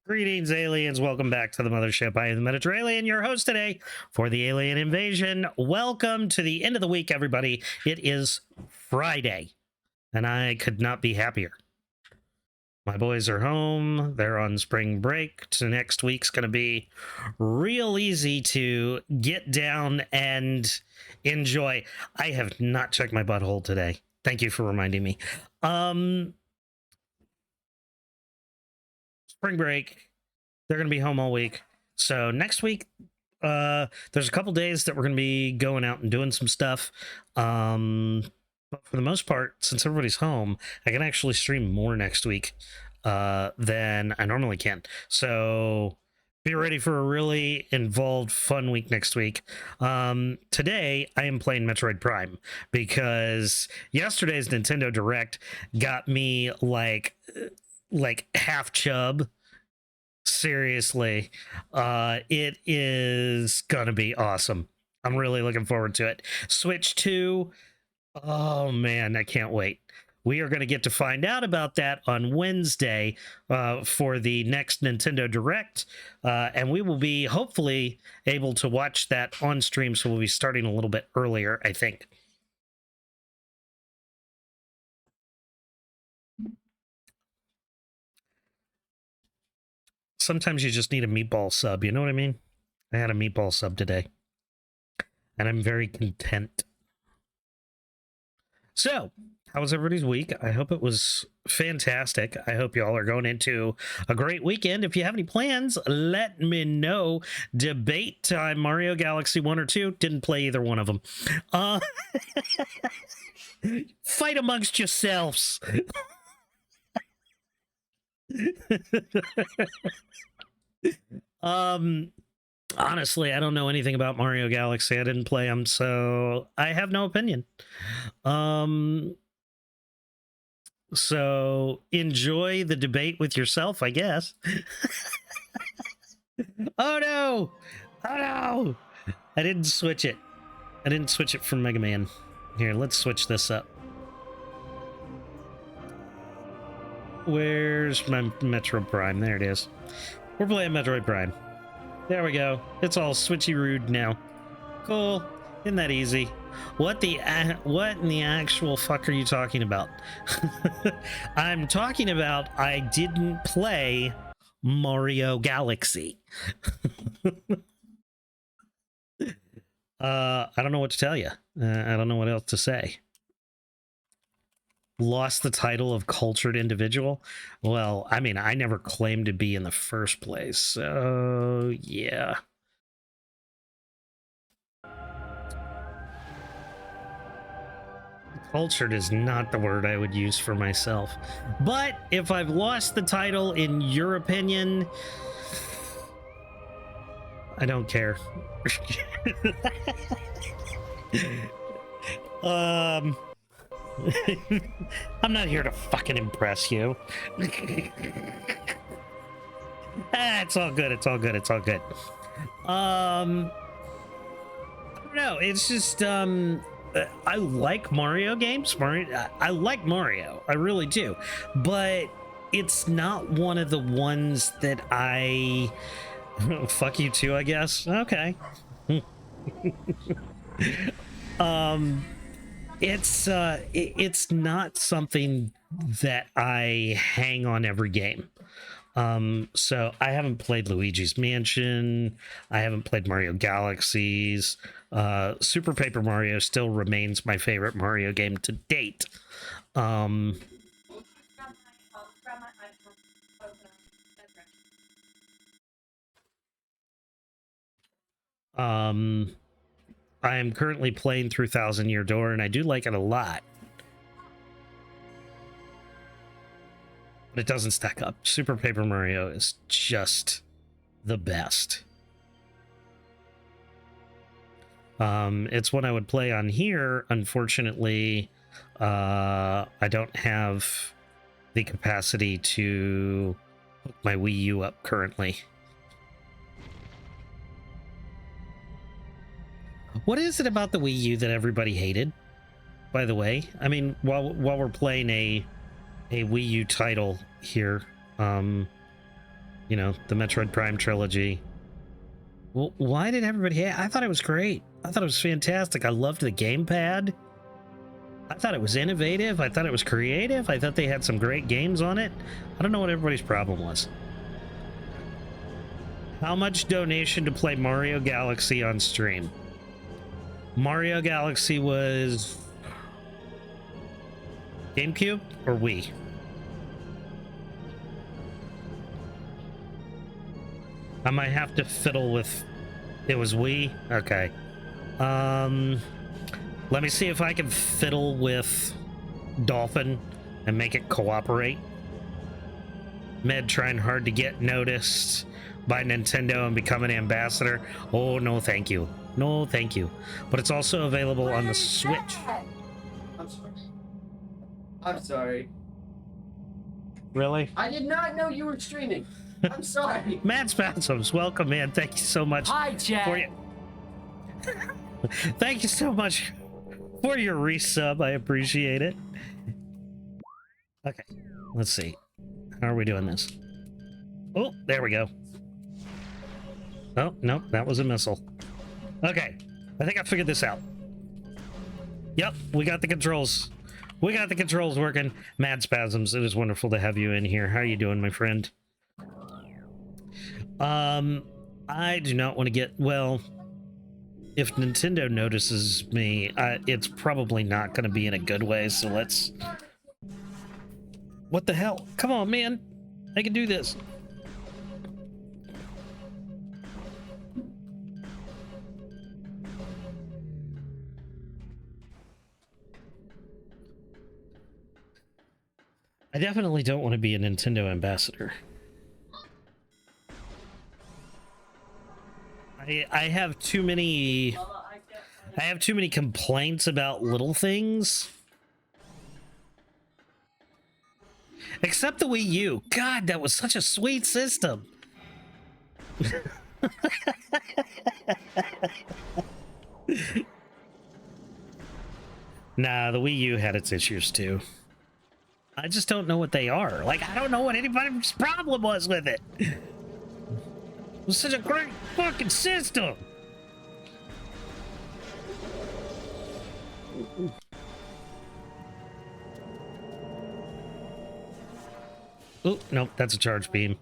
Greetings, aliens. Welcome back to the mothership. I am the Mediterranean, your host today for the alien invasion. Welcome to the end of the week, everybody. It is Friday, and I could not be happier. My boys are home. They're on spring break. So next week's going to be real easy to get down and enjoy. I have not checked my butthole today. Thank you for reminding me. Spring break, they're going to be home all week. So next week, there's a couple days that we're going to be going out and doing some stuff. But for the most part, since everybody's home, I can actually stream more next week than I normally can. So be ready for a really involved, fun week next week. Today, I am playing Metroid Prime because yesterday's Nintendo Direct got me like half chub. Seriously, it is gonna be awesome. I'm really looking forward to it. Switch 2, oh man, I can't wait. We are going to get to find out about that on Wednesday for the next Nintendo Direct, and we will be hopefully able to watch that on stream, so we'll be starting a little bit earlier, I think. Sometimes you just need a meatball sub, you know what I mean? I had a meatball sub today, and I'm very content. So, how was everybody's week? I hope it was fantastic. I hope y'all are going into a great weekend. If you have any plans, let me know. Debate time, Mario Galaxy 1 or 2. Didn't play either one of them. Fight amongst yourselves. Honestly, I don't know anything about Mario Galaxy. I didn't play them, so I have no opinion. So enjoy the debate with yourself, I guess. Oh no! Oh no! I didn't switch it. I didn't switch it from Mega Man. Here, let's switch this up. Where's my Metroid Prime? There it is. We're playing Metroid Prime. There we go. It's all switchy rude now. Cool. Isn't that easy? What in the actual fuck are you talking about? I'm talking about I didn't play Mario Galaxy. I don't know what to tell you. I don't know what else to say. Lost the title of cultured individual? Well, I mean, I never claimed to be in the first place, so yeah. Cultured is not the word I would use for myself. But if I've lost the title, in your opinion, I don't care. I'm not here to fucking impress you. It's all good. It's all good. It's all good. I don't know. It's just I like Mario games. I like Mario. I really do. But it's not one of the ones that I fuck you too, I guess. Okay. It's not something that I hang on every game. So I haven't played Luigi's Mansion. I haven't played Mario Galaxies. Super Paper Mario still remains my favorite Mario game to date. I am currently playing through Thousand Year Door, and I do like it a lot. But it doesn't stack up. Super Paper Mario is just the best. It's one I would play on here. Unfortunately, I don't have the capacity to hook my Wii U up currently. What is it about the Wii U that everybody hated, by the way? I mean, while we're playing a Wii U title here, You know, the Metroid Prime trilogy. Well, why did everybody I thought it was great. I thought it was fantastic. I loved the gamepad. I thought it was innovative. I thought it was creative. I thought they had some great games on it. I don't know what everybody's problem was. How much donation to play Mario Galaxy on stream? Mario Galaxy was GameCube or Wii? I might have to fiddle with... It was Wii? Okay. Let me see if I can fiddle with Dolphin and make it cooperate. Med trying hard to get noticed by Nintendo and become an ambassador. Oh, no thank you. No thank you. But it's also available on the Switch. I'm sorry. I'm sorry. Really? I did not know you were streaming. I'm sorry. Mad Spasms, welcome in. Thank you so much. Hi, Chad. For you. Thank you so much for your resub. I appreciate it. Okay, let's see. How are we doing this? Oh, there we go. Oh, nope, that was a missile. Okay, I think I figured this out. Yep, we got the controls. We got the controls working. Mad Spasms, it is wonderful to have you in here. How are you doing, my friend? I do not want to get... Well, if Nintendo notices me, it's probably not going to be in a good way, so let's... What the hell? Come on, man. I can do this. I definitely don't want to be a Nintendo ambassador. I have too many... I have too many complaints about little things. Except the Wii U. God, that was such a sweet system. Nah, the Wii U had its issues too. I just don't know what they are. Like, I don't know what anybody's problem was with it. It was such a great fucking system. Oh, nope, that's a charge beam.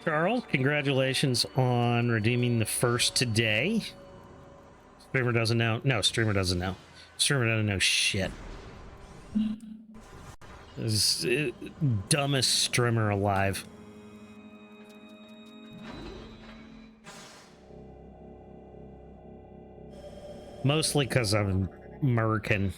Charles, congratulations on redeeming the first today. Streamer doesn't know. No, streamer doesn't know. Streamer doesn't know shit. This is dumbest streamer alive. Mostly because I'm American.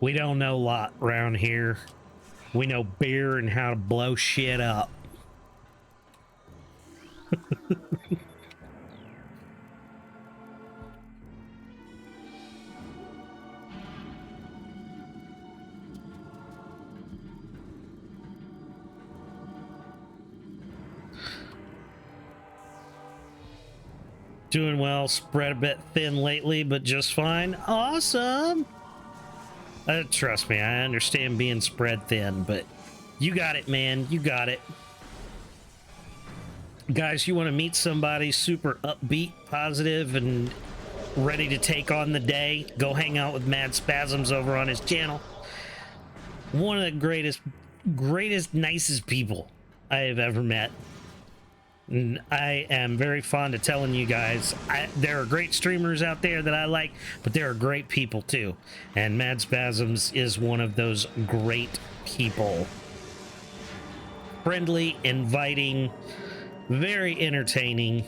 We don't know a lot around here. We know beer and how to blow shit up. Doing well, spread a bit thin lately, but just fine. Awesome. Trust me, I understand being spread thin, but you got it, man. You got it. Guys, you want to meet somebody super upbeat, positive, and ready to take on the day? Go hang out with Mad Spasms over on his channel. One of the greatest, nicest people I have ever met. And I am very fond of telling you guys, there are great streamers out there that I like, but there are great people too. And Mad Spasms is one of those great people. Friendly, inviting, very entertaining.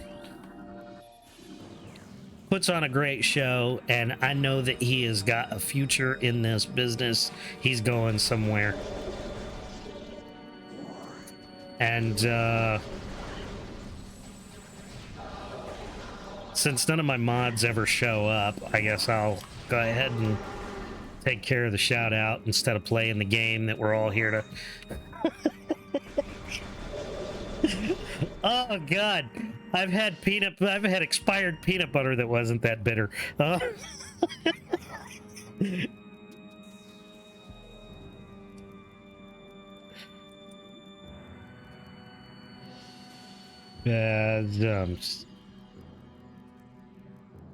Puts on a great show, and I know that he has got a future in this business. He's going somewhere. And, since none of my mods ever show up, I guess I'll go ahead and take care of the shout out instead of playing the game that we're all here to. Oh God, I've had expired peanut butter that wasn't that bitter.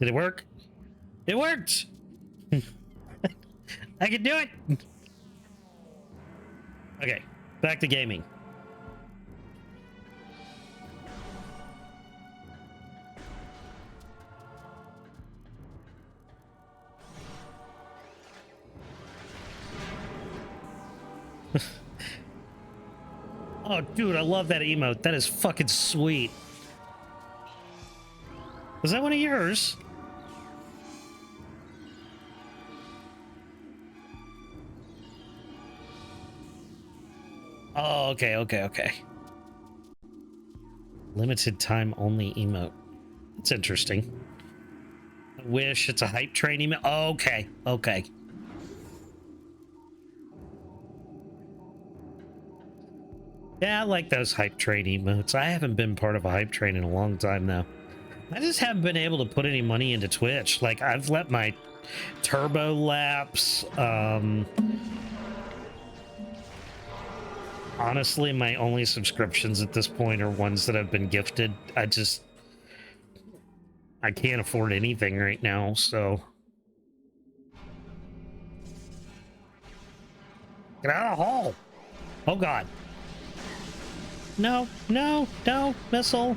Did it work? It worked. I can do it. Okay, back to gaming. Oh, dude, I love that emote. That is fucking sweet. Was that one of yours? Oh, okay. Limited time only emote. That's interesting. I wish it's a hype train emote. Oh, okay. Yeah, I like those hype train emotes. I haven't been part of a hype train in a long time now. I just haven't been able to put any money into Twitch. Like, I've let my turbo lapse. Honestly, my only subscriptions at this point are ones that have been gifted. I can't afford anything right now, so. Get out of the hole! Oh God. No, missile.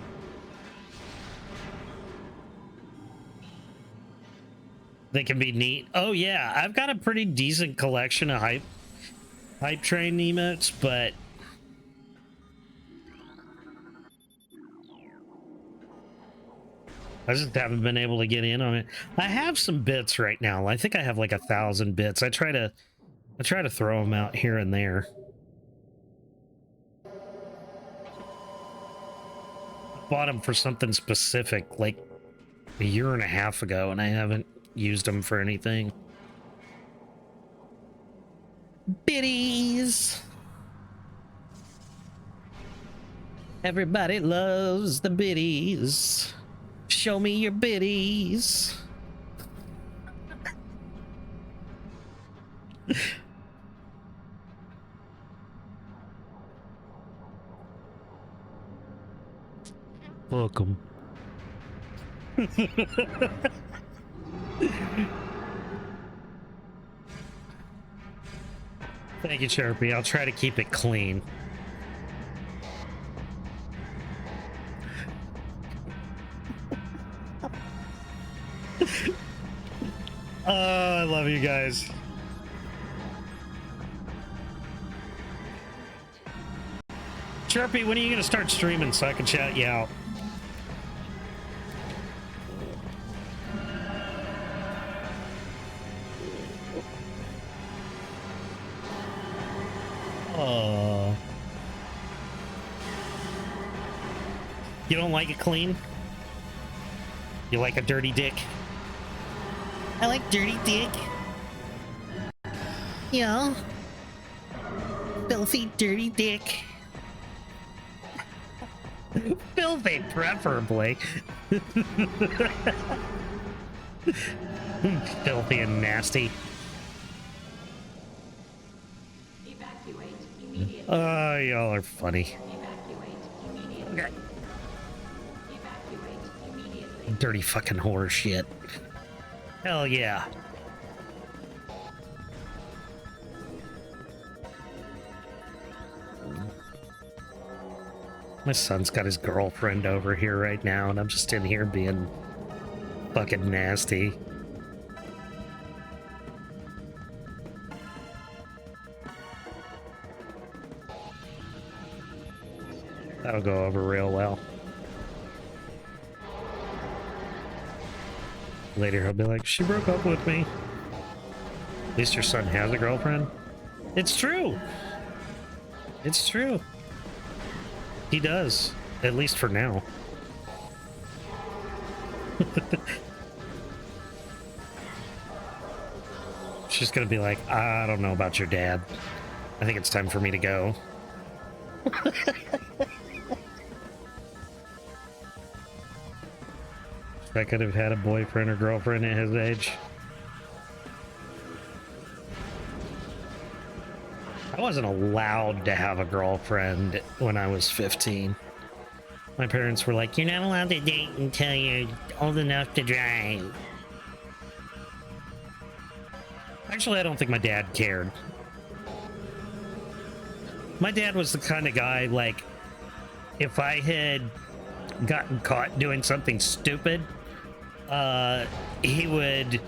They can be neat. Oh yeah, I've got a pretty decent collection of hype train emotes, but I just haven't been able to get in on it. I have some bits right now. I think I have like 1,000 bits. I try to throw them out here and there. Bought them for something specific like a year and a half ago, and I haven't used them for anything. Biddies. Everybody loves the biddies. Show me your biddies. Welcome. Thank you, Chirpy. I'll try to keep it clean. Oh, I love you guys. Chirpy, when are you going to start streaming so I can shout you out? Oh. You don't like it clean? You like a dirty dick? I like dirty dick. Yeah. Filthy, dirty dick. Filthy, preferably. Filthy and nasty. Evacuate immediately. Oh, y'all are funny. Evacuate immediately. Evacuate immediately. Dirty fucking horror shit. Hell yeah. My son's got his girlfriend over here right now, and I'm just in here being fucking nasty. That'll go over real well. Later he'll be like, she broke up with me. At least your son has a girlfriend. It's true. It's true. He does, at least for now. She's gonna be like, I don't know about your dad. I think it's time for me to go. I could have had a boyfriend or girlfriend at his age. I wasn't allowed to have a girlfriend when I was 15. My parents were like, you're not allowed to date until you're old enough to drive. Actually, I don't think my dad cared. My dad was the kind of guy, like, if I had gotten caught doing something stupid, he would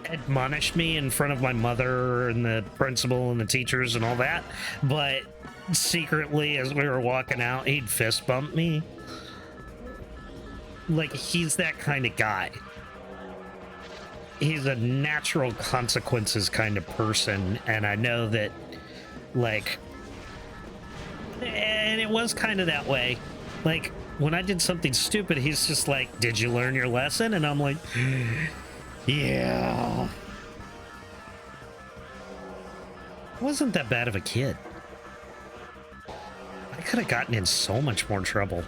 admonish me in front of my mother and the principal and the teachers and all that, but secretly as we were walking out he'd fist bump me. Like, he's that kind of guy. He's a natural consequences kind of person, and I know that, like, and it was kind of that way. Like, when I did something stupid, he's just like, did you learn your lesson? And I'm like, yeah. I wasn't that bad of a kid. I could have gotten in so much more trouble.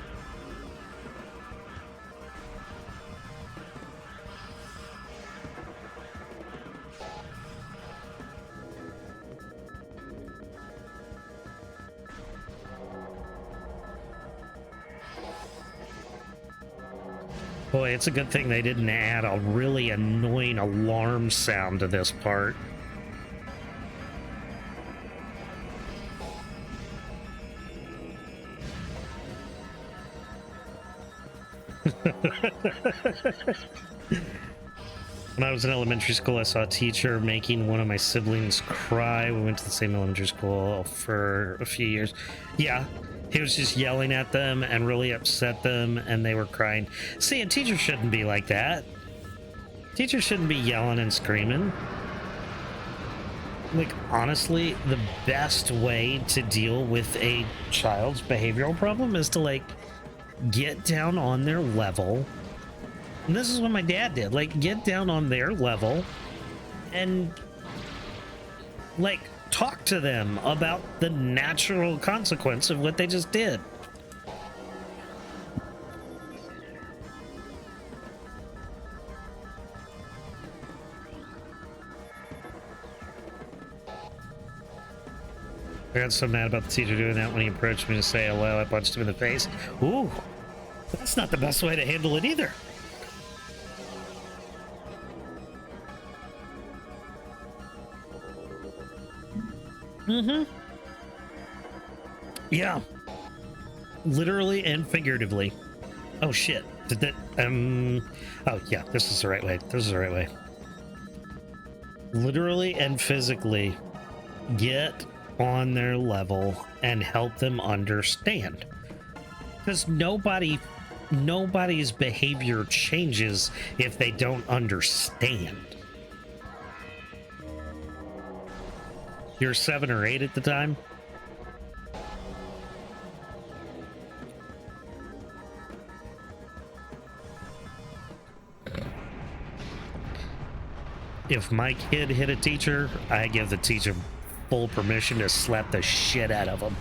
Boy, it's a good thing they didn't add a really annoying alarm sound to this part. When I was in elementary school, I saw a teacher making one of my siblings cry. We went to the same elementary school for a few years. Yeah, he was just yelling at them and really upset them, and they were crying. See, a teacher shouldn't be like that. Teachers shouldn't be yelling and screaming. Like, honestly, the best way to deal with a child's behavioral problem is to, like, get down on their level. And this is what my dad did. Like, get down on their level and, like, talk to them about the natural consequence of what they just did. I got so mad about the teacher doing that when he approached me to say hello. I punched him in the face. Ooh, that's not the best way to handle it either. Mm-hmm. Yeah. Literally and figuratively. Oh shit. Did that oh yeah, this is the right way. This is the right way. Literally and physically get on their level and help them understand. Because nobody's behavior changes if they don't understand. You're 7 or 8 at the time? If my kid hit a teacher, I give the teacher full permission to slap the shit out of him.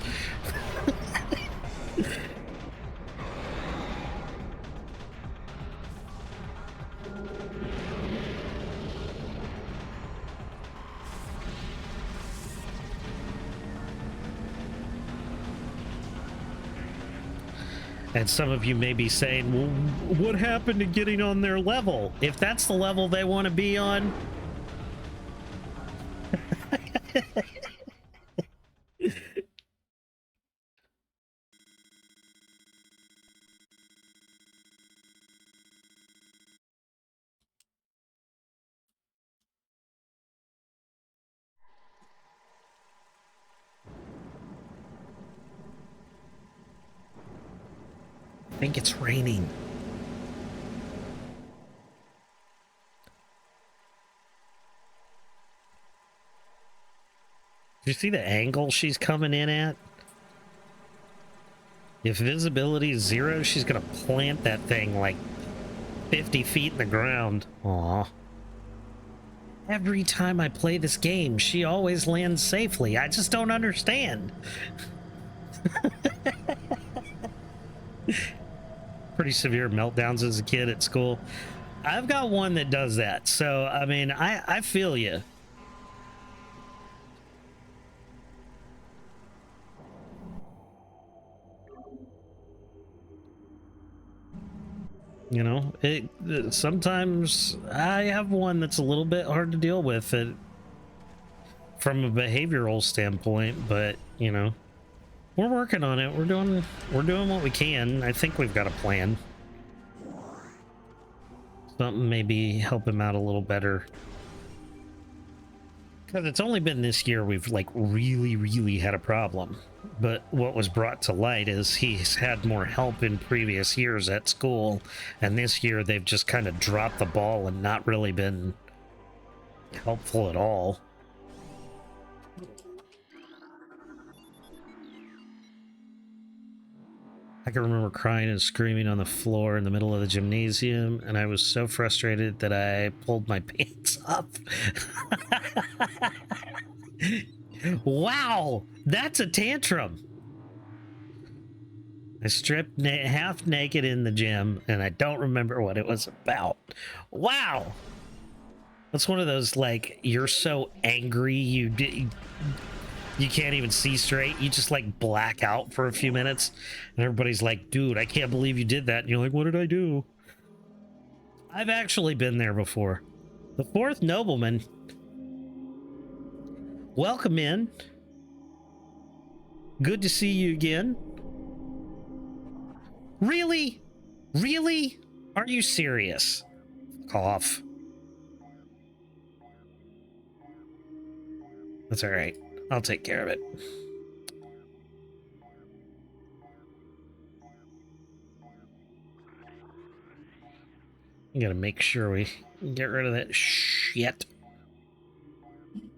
And some of you may be saying, well, what happened to getting on their level? If that's the level they want to be on. I think it's raining. Do you see the angle she's coming in at? If visibility is 0, she's gonna plant that thing like 50 feet in the ground. Aw. Every time I play this game, she always lands safely. I just don't understand. Pretty severe meltdowns as a kid at school. I've got one that does that. So, I mean, I feel you. You know, sometimes I have one that's a little bit hard to deal with from a behavioral standpoint, but you know, we're working on it. We're doing what we can. I think we've got a plan. Something maybe help him out a little better. Because it's only been this year we've like really had a problem. But what was brought to light is he's had more help in previous years at school, and this year they've just kind of dropped the ball and not really been helpful at all. I can remember crying and screaming on the floor in the middle of the gymnasium, and I was so frustrated that I pulled my pants up. Wow, that's a tantrum. I stripped half naked in the gym, and I don't remember what it was about. Wow. That's one of those, like, you're so angry you can't even see straight. You just, like, black out for a few minutes, and everybody's like, dude, I can't believe you did that. And you're like, what did I do? I've actually been there before. The fourth nobleman. Welcome in. Good to see you again. Really? Really? Are you serious? Cough. That's all right. I'll take care of it. You gotta make sure we get rid of that shit.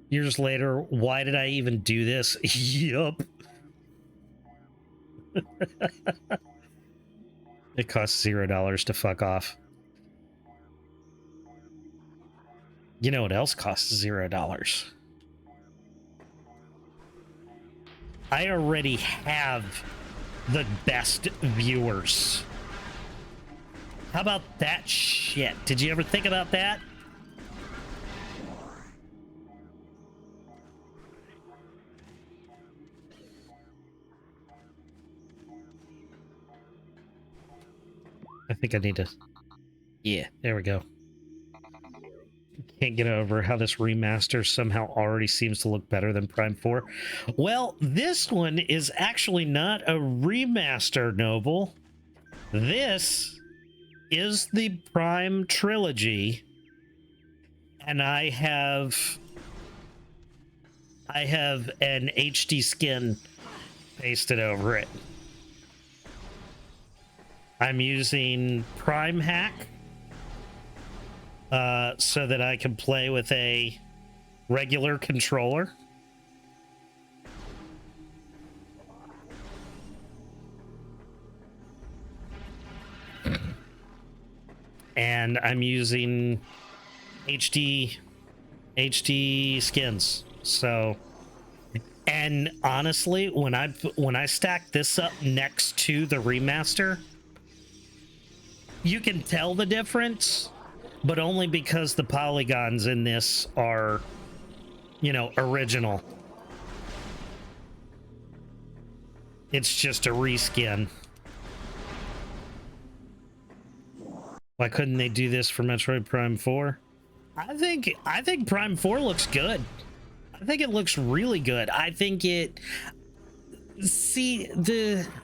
Years later, why did I even do this? Yup. It costs $0 to fuck off. You know what else costs $0? I already have the best viewers. How about that shit? Did you ever think about that? I think I need to... Yeah, there we go. Can't get over how this remaster somehow already seems to look better than Prime 4. Well, this one is actually not a remaster, Noble. This is the Prime trilogy, and I have an HD skin pasted over it. I'm using Prime Hack so that I can play with a regular controller. And I'm using HD skins. So, and honestly, when I stack this up next to the remaster, you can tell the difference, but only because the polygons in this are, you know, original. It's just a reskin. Why couldn't they do this for Metroid Prime 4? I think Prime 4 looks good. I think it looks really good. I think it... See,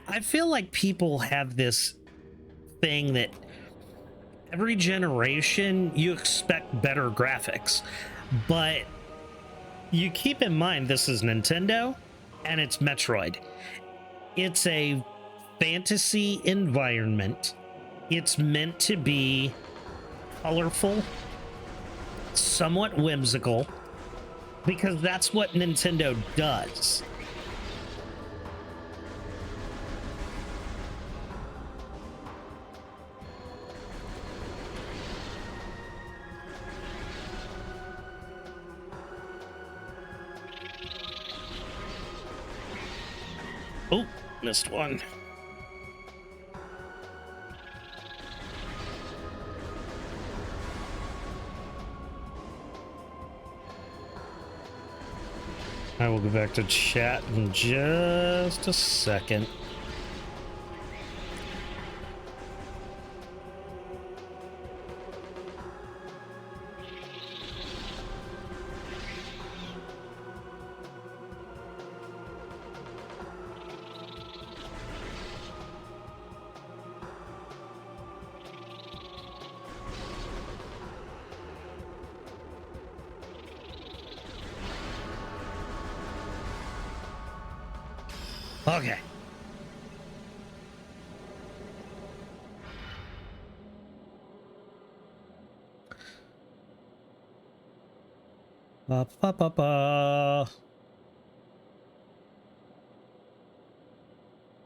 I feel like people have this thing that every generation you expect better graphics, but you keep in mind this is Nintendo and it's Metroid. It's a fantasy environment. It's meant to be colorful, somewhat whimsical, because that's what Nintendo does. Oh, missed one. I will go back to chat in just a second. Okay. Ba, ba, ba, ba.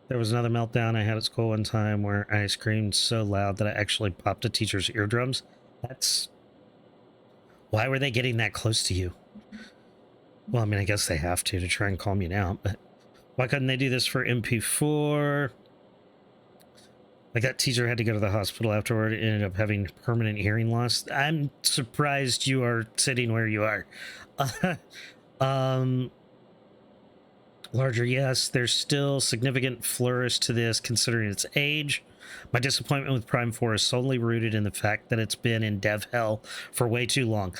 There was another meltdown I had at school one time where I screamed so loud that I actually popped a teacher's eardrums. That's... Why were they getting that close to you? Well, I mean, I guess they have to try and calm you down, but why couldn't they do this for MP4? Like, that teacher had to go to the hospital afterward and ended up having permanent hearing loss. I'm surprised you are sitting where you are. um, Larger, yes, there's still significant flourish to this considering its age. My disappointment with Prime 4 is solely rooted in the fact that it's been in dev hell for way too long.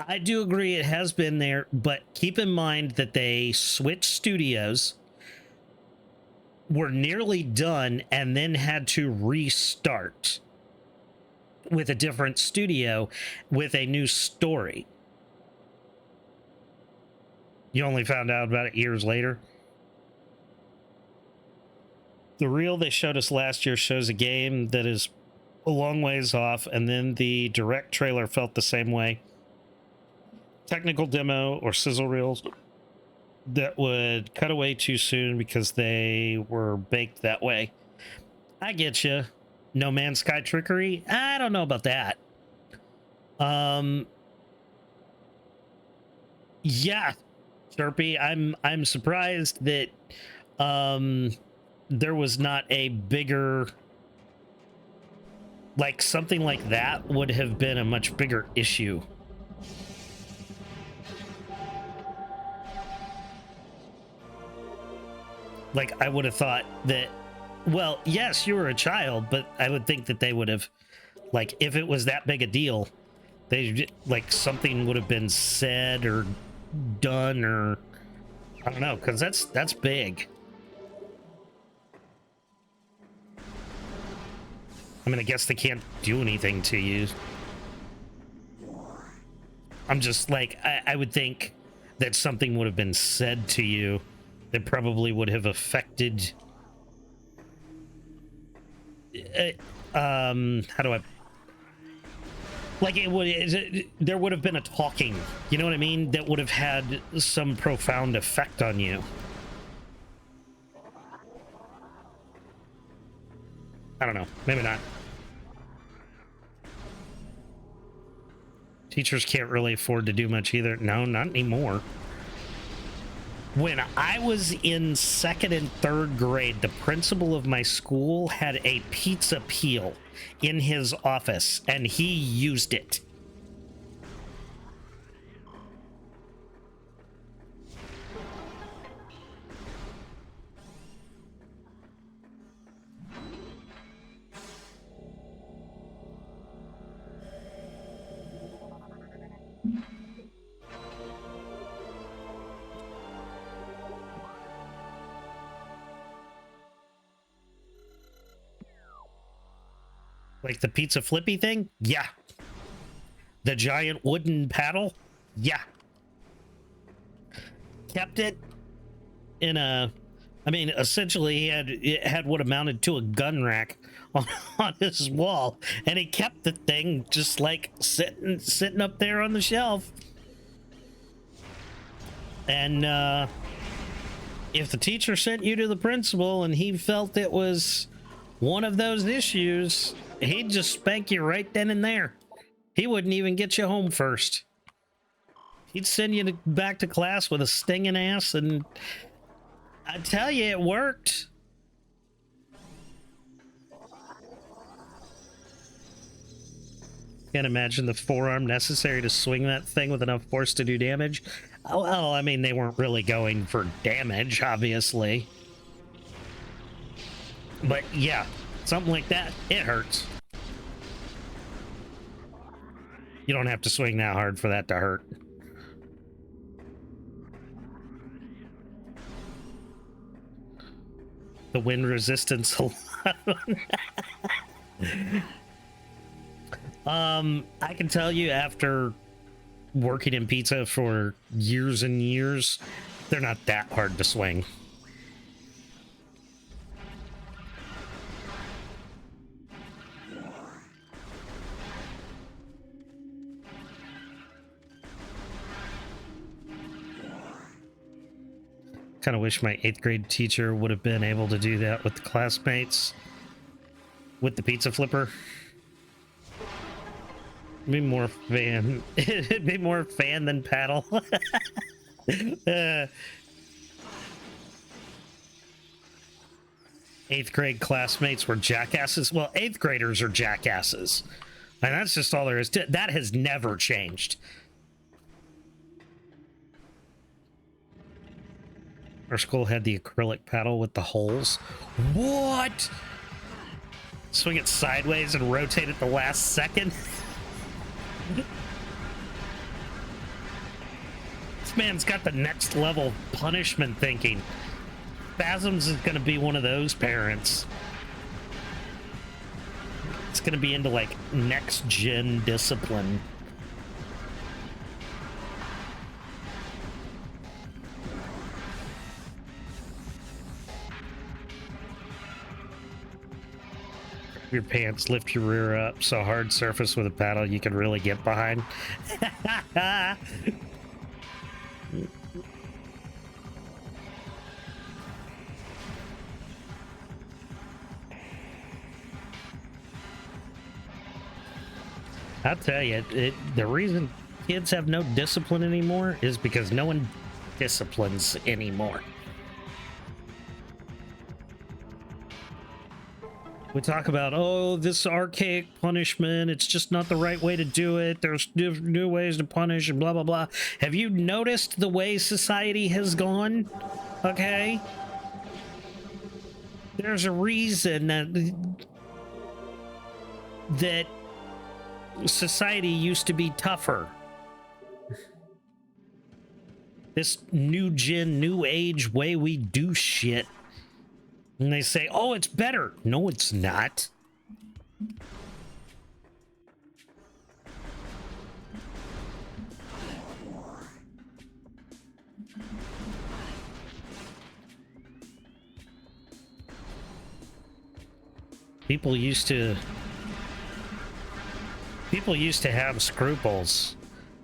I do agree it has been there, but keep in mind that they switched studios, were nearly done, and then had to restart with a different studio with a new story. You only found out about it years later. The reel they showed us last year shows a game that is a long ways off, and then the direct trailer felt the same way. Technical demo or sizzle reels that would cut away too soon because they were baked that way. I get you. No Man's Sky trickery? I don't know about that. Yeah, Chirpy, I'm surprised that there was not a bigger, like, something like that would have been a much bigger issue. Like, I would have thought that, well, yes, you were a child, but I would think that they would have, like, if it was that big a deal, they, like, something would have been said or done, or I don't know, because that's big. I mean, I guess they can't do anything to you. I'm just like, I would think that something would have been said to you that probably would have affected how do I, like, there would have been a talking, you know what I mean, that would have had some profound effect on you. I don't know, maybe not. Teachers can't really afford to do much either. No, not anymore. When I was in second and third grade, the principal of my school had a pizza peel in his office, and he used it. Like the pizza flippy thing? Yeah. The giant wooden paddle? Yeah. Kept it in a, I mean, essentially it had what amounted to a gun rack on his wall, and he kept the thing just like sitting up there on the shelf. And if the teacher sent you to the principal and he felt it was one of those issues, he'd just spank you right then and there. He wouldn't even get you home first. He'd send you back to class with a stinging ass, and I tell you, it worked. Can't imagine the forearm necessary to swing that thing with enough force to do damage. Oh, well, I mean, they weren't really going for damage, obviously. But yeah, something like that, it hurts. You don't have to swing that hard for that to hurt. The wind resistance I can tell you, after working in pizza for years and years, they're not that hard to swing. Kind of wish my 8th grade teacher would have been able to do that with the classmates with the pizza flipper. Be more fan. It'd be more fan than paddle. 8th grade classmates were jackasses. Well, 8th graders are jackasses. And that's just all there is to it. That has never changed. Our school had the acrylic paddle with the holes. What? Swing it sideways and rotate at the last second. This man's got the next level punishment thinking. Spasms is going to be one of those parents. It's going to be into like next gen discipline. Your pants, lift your rear up so hard surface with a paddle you can really get behind. I'll tell you, the reason kids have no discipline anymore is because no one disciplines anymore. We talk about, oh, this archaic punishment, it's just not the right way to do it. There's new ways to punish and blah, blah, blah. Have you noticed the way society has gone? Okay. There's a reason that society used to be tougher. This new gen, new age way we do shit. And they say, oh, it's better. No, it's not. People used to have scruples.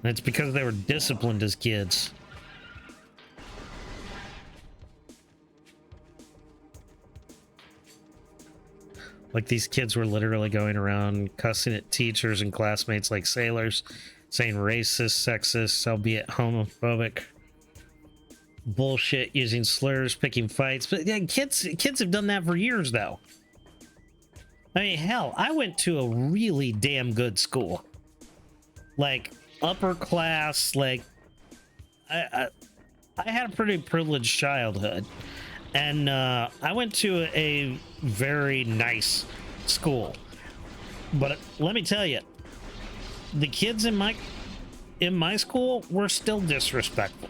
And it's because they were disciplined as kids. Like, these kids were literally going around cussing at teachers and classmates like sailors, saying racist, sexist, albeit homophobic bullshit, using slurs, picking fights. But yeah, kids have done that for years, though. I mean, hell, I went to a really damn good school. Like, upper class, like, I had a pretty privileged childhood. And I went to a very nice school. But let me tell you, the kids in my school were still disrespectful.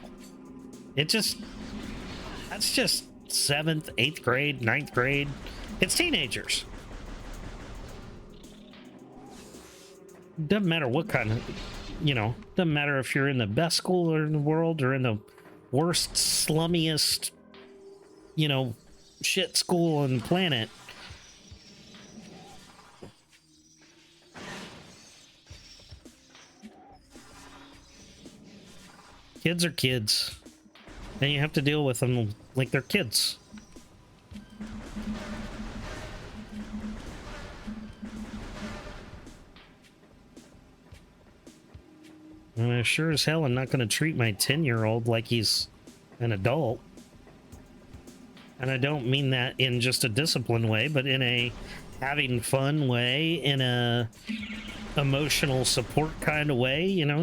That's just 7th, 8th grade, 9th grade. It's teenagers. Doesn't matter what kind of, doesn't matter if you're in the best school in the world or in the worst, slummiest, shit school on the planet. Kids are kids. And you have to deal with them like they're kids. And I sure as hell am not going to treat my 10-year-old like he's an adult. And I don't mean that in just a disciplined way, but in a having fun way, in a emotional support kind of way. You know,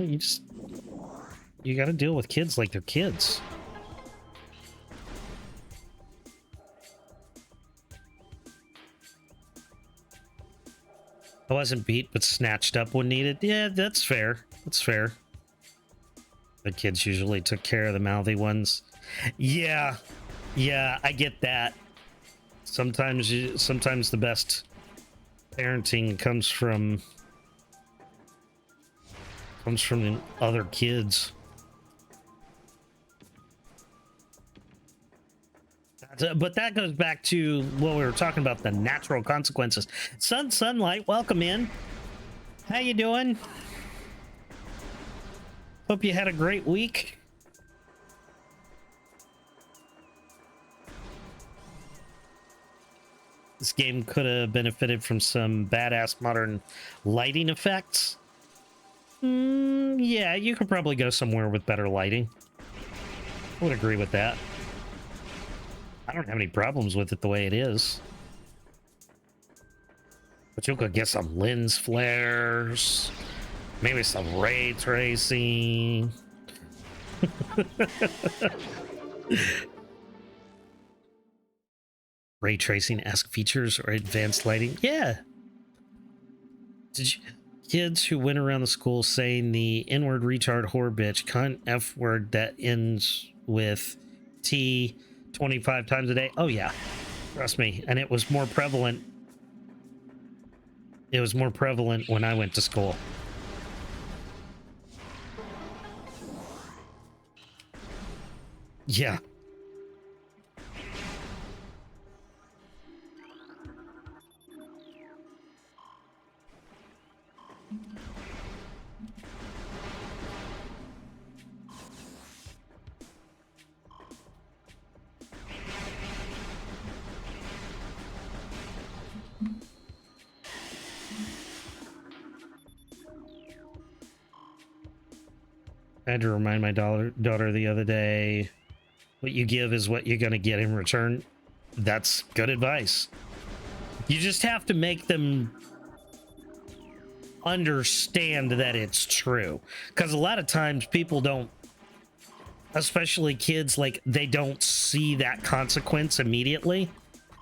you got to deal with kids like they're kids. I wasn't beat, but snatched up when needed. Yeah, that's fair. That's fair. The kids usually took care of the mouthy ones. Yeah, yeah, I get that. Sometimes the best parenting comes from the other kids. But that goes back to what we were talking about, the natural consequences. Sunlight, welcome in. How you doing? Hope you had a great week. This game could have benefited from some badass modern lighting effects. Yeah, you could probably go somewhere with better lighting. I would agree with that. I don't have any problems with it the way it is. But you could get some lens flares, maybe some ray tracing. Ray tracing-esque features or advanced lighting. Yeah. Kids who went around the school saying the N-word retard whore bitch cunt F word that ends with T 25 times a day. Oh yeah. Trust me. And it was more prevalent. It was more prevalent when I went to school. Yeah. I had to remind my daughter the other day, what you give is what you're going to get in return. That's good advice. You just have to make them understand that it's true. Because a lot of times people don't, especially kids, like, they don't see that consequence immediately.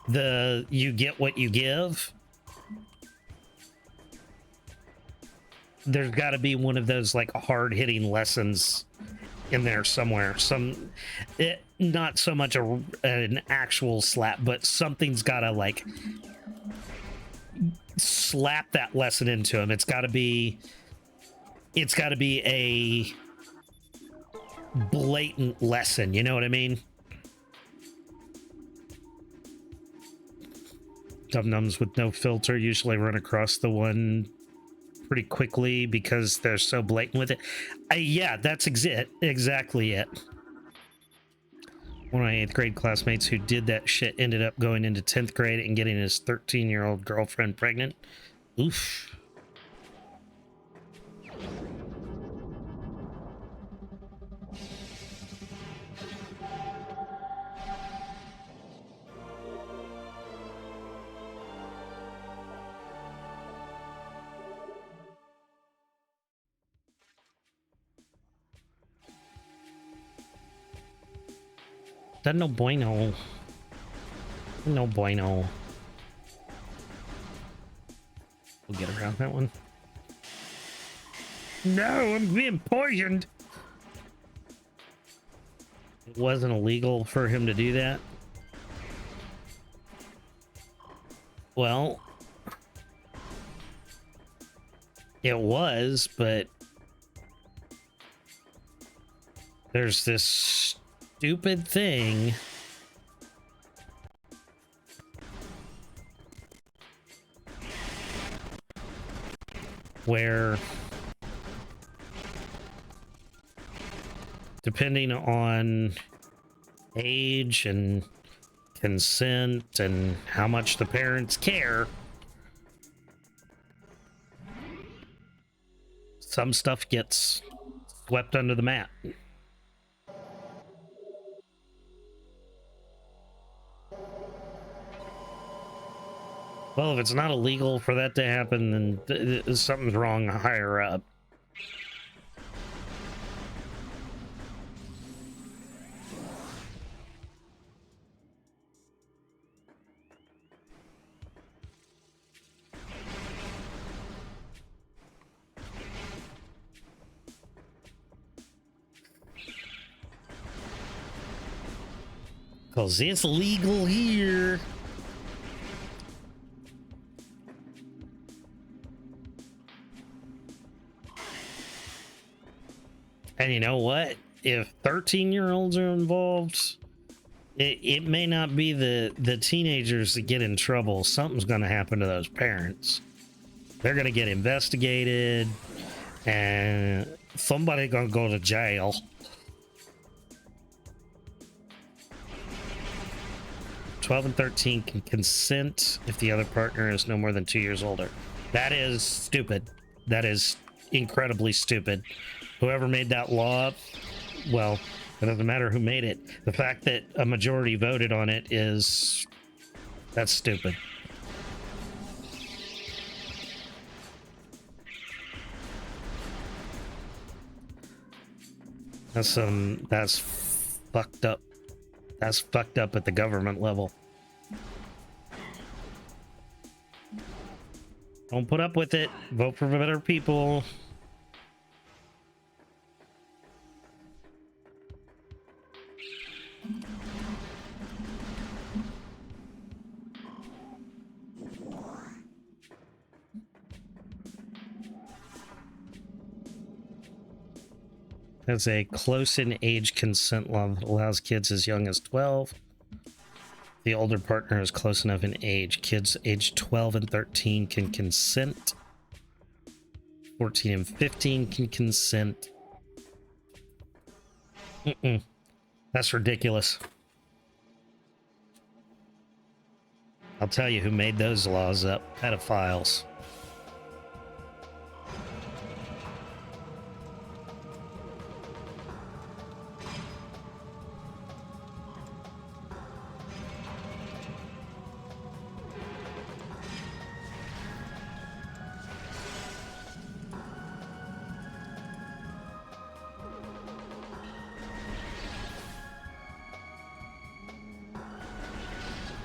You get what you give. There's got to be one of those like hard-hitting lessons in there somewhere. Not so much an actual slap, but something's got to like slap that lesson into him. It's got to be a blatant lesson. You know what I mean? Dum-dums with no filter usually run across the one pretty quickly because they're so blatant with it. Yeah, that's exactly it. One of my 8th grade classmates who did that shit ended up going into 10th grade and getting his 13-year-old girlfriend pregnant. Oof. That's no bueno. No bueno. We'll get around that one. No, I'm being poisoned. It wasn't illegal for him to do that. Well, it was, but there's this stupid thing where, depending on age and consent and how much the parents care, some stuff gets swept under the mat. Well, if it's not illegal for that to happen, then something's wrong higher up. Because it's legal here. And you know what? If 13-year-olds are involved, it may not be the teenagers that get in trouble. Something's going to happen to those parents. They're going to get investigated, and somebody going to go to jail. 12 and 13 can consent if the other partner is no more than 2 years older. That is stupid. That is incredibly stupid. Whoever made that law, well, it doesn't matter who made it. The fact that a majority voted on it that's stupid. That's fucked up. That's fucked up at the government level. Don't put up with it. Vote for better people. There's a close in age consent law that allows kids as young as 12. The older partner is close enough in age. Kids aged 12 and 13 can consent. 14 and 15 can consent. That's ridiculous. I'll tell you who made those laws up. Pedophiles.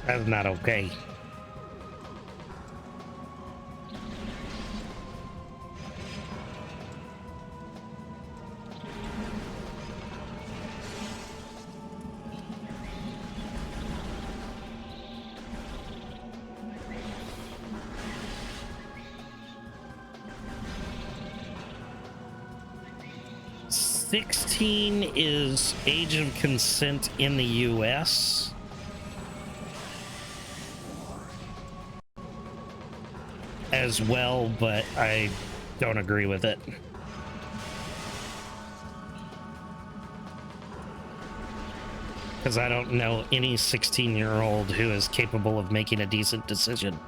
That's not okay. $16 is age of consent in the US. As well, but I don't agree with it. Because I don't know any 16-year-old who is capable of making a decent decision.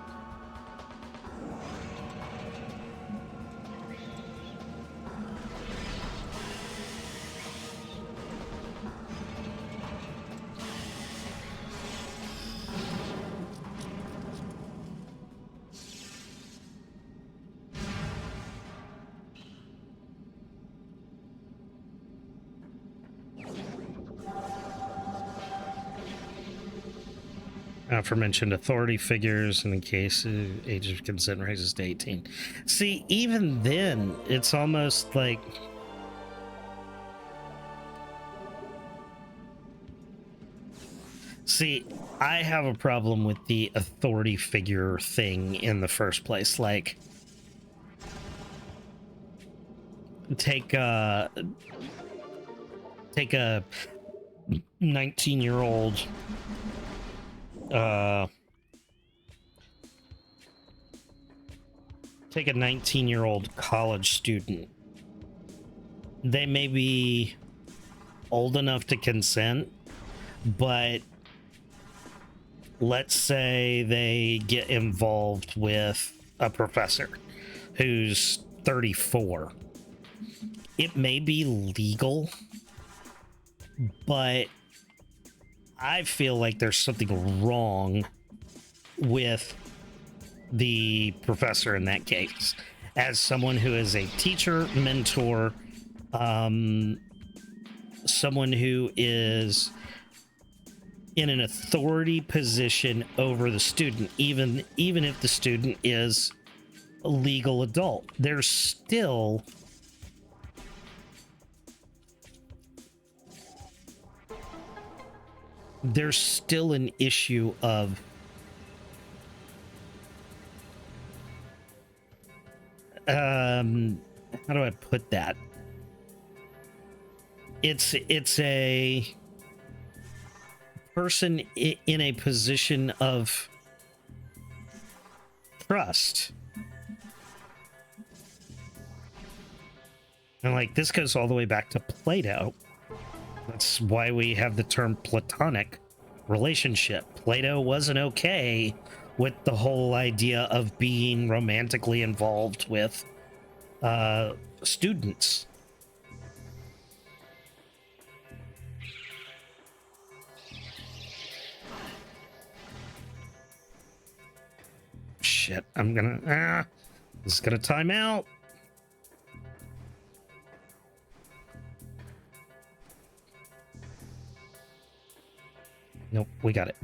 Aforementioned authority figures in the case age of consent raises to 18. See, even then, it's almost like see, I have a problem with the authority figure thing in the first place. Like, take a 19-year-old take a 19-year-old college student. They may be old enough to consent, but let's say they get involved with a professor who's 34. It may be legal, but I feel like there's something wrong with the professor in that case, as someone who is a teacher, mentor, someone who is in an authority position over the student, even if the student is a legal adult. There's still an issue of how do I put that? It's a person in a position of trust. And like this goes all the way back to Plato. That's why we have the term platonic relationship. Plato wasn't okay with the whole idea of being romantically involved with students. Shit, I'm gonna this is gonna time out. Nope, we got it.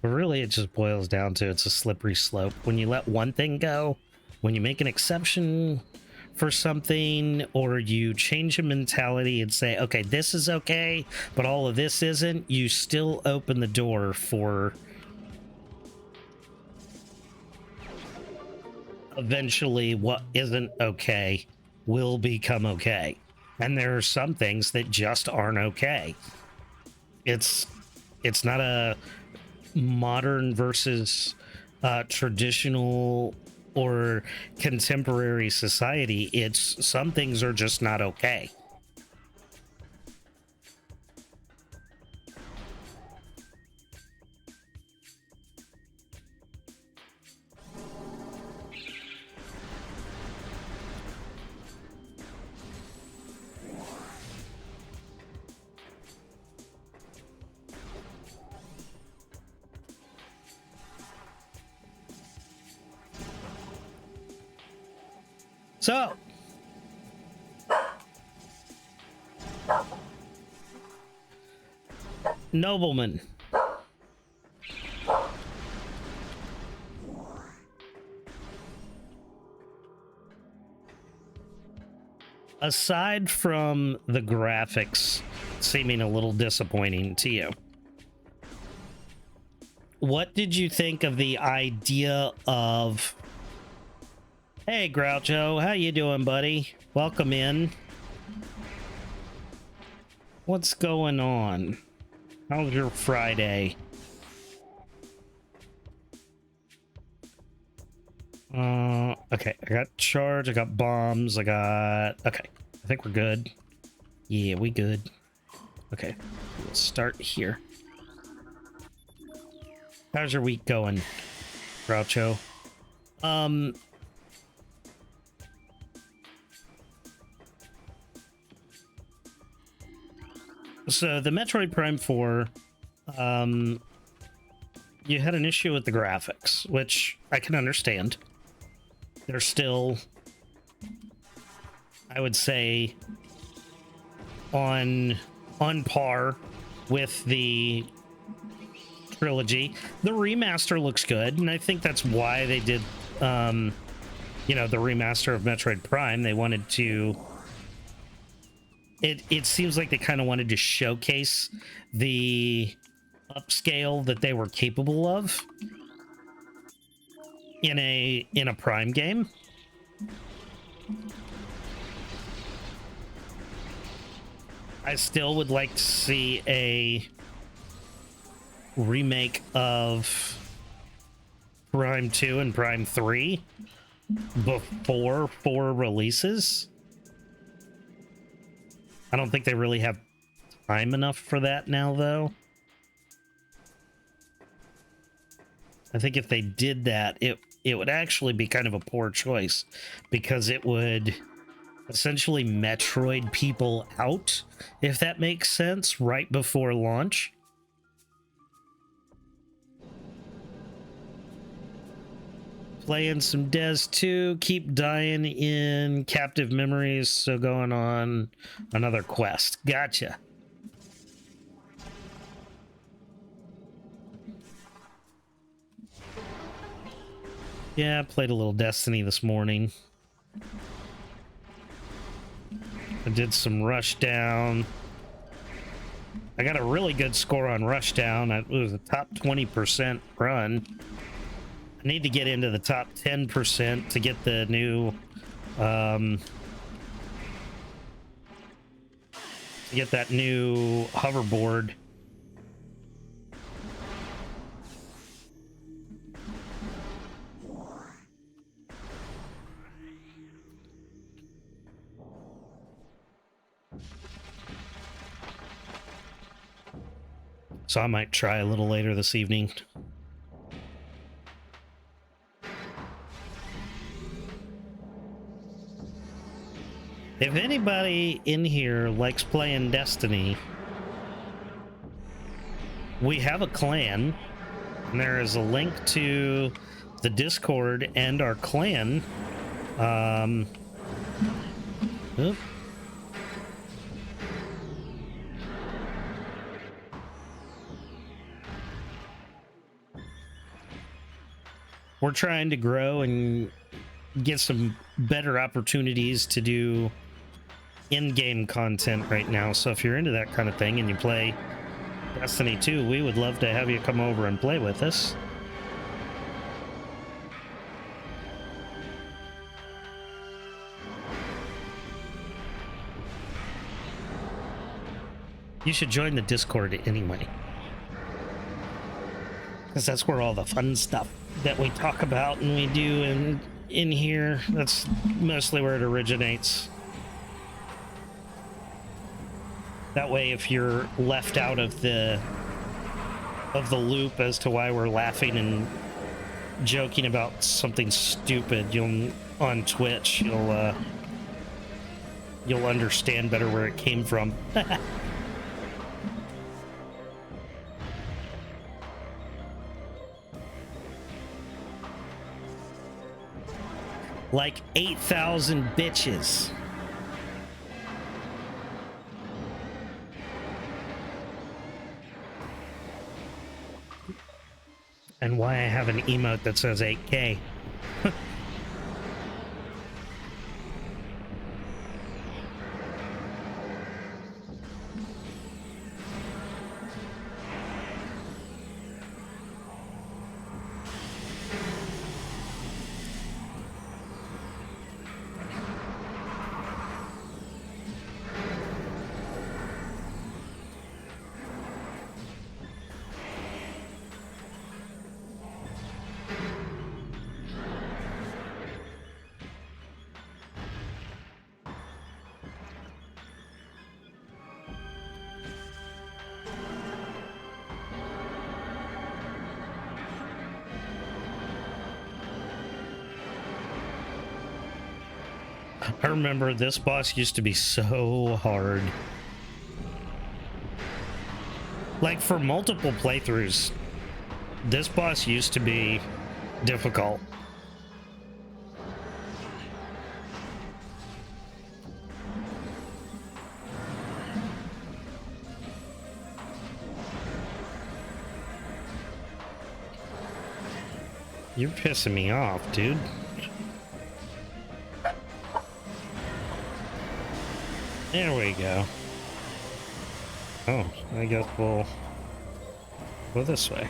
But really, it just boils down to it's a slippery slope. When you let one thing go, when you make an exception for something, or you change a mentality and say, okay, this is okay, but all of this isn't, you still open the door for eventually what isn't okay will become okay. And there are some things that just aren't okay. It's not a modern versus traditional or contemporary society. It's some things are just not okay. So, nobleman. Aside from the graphics seeming a little disappointing to you, what did you think of the idea of, hey Groucho, how you doing, buddy? Welcome in. What's going on? How's your Friday? Okay, I got charge, I got bombs, okay, I think we're good. Yeah, we good. Okay, we'll start here. How's your week going, Groucho? So the Metroid Prime 4, you had an issue with the graphics, which I can understand. They're still, I would say, on par with the trilogy. The remaster looks good, and I think that's why they did, the remaster of Metroid Prime. They wanted to... It seems like they kind of wanted to showcase the upscale that they were capable of in a Prime game. I still would like to see a remake of Prime 2 and Prime 3 before 4 releases. I don't think they really have time enough for that now, though. I think if they did that, it would actually be kind of a poor choice, because it would essentially Metroid people out, if that makes sense, right before launch. Playing some Des 2, keep dying in captive memories, so going on another quest. Gotcha. Yeah, I played a little Destiny this morning. I did some Rushdown. I got a really good score on Rushdown. It was a top 20% run. I need to get into the top 10% to get the new to get that new hoverboard. So I might try a little later this evening. If anybody in here likes playing Destiny, we have a clan, and there is a link to the Discord and our clan. Oop. We're trying to grow and get some better opportunities to do in-game content right now. So if you're into that kind of thing and you play Destiny 2, we would love to have you come over and play with us. You should join the Discord anyway, because that's where all the fun stuff that we talk about and we do in here, that's mostly where it originates. That way, if you're left out of the loop as to why we're laughing and joking about something stupid, on Twitch, you'll understand better where it came from. Like 8,000 bitches. And why I have an emote that says 8K. I remember this boss used to be so hard. Like, for multiple playthroughs, this boss used to be difficult. You're pissing me off, dude. There we go. Oh, I guess we'll go this way.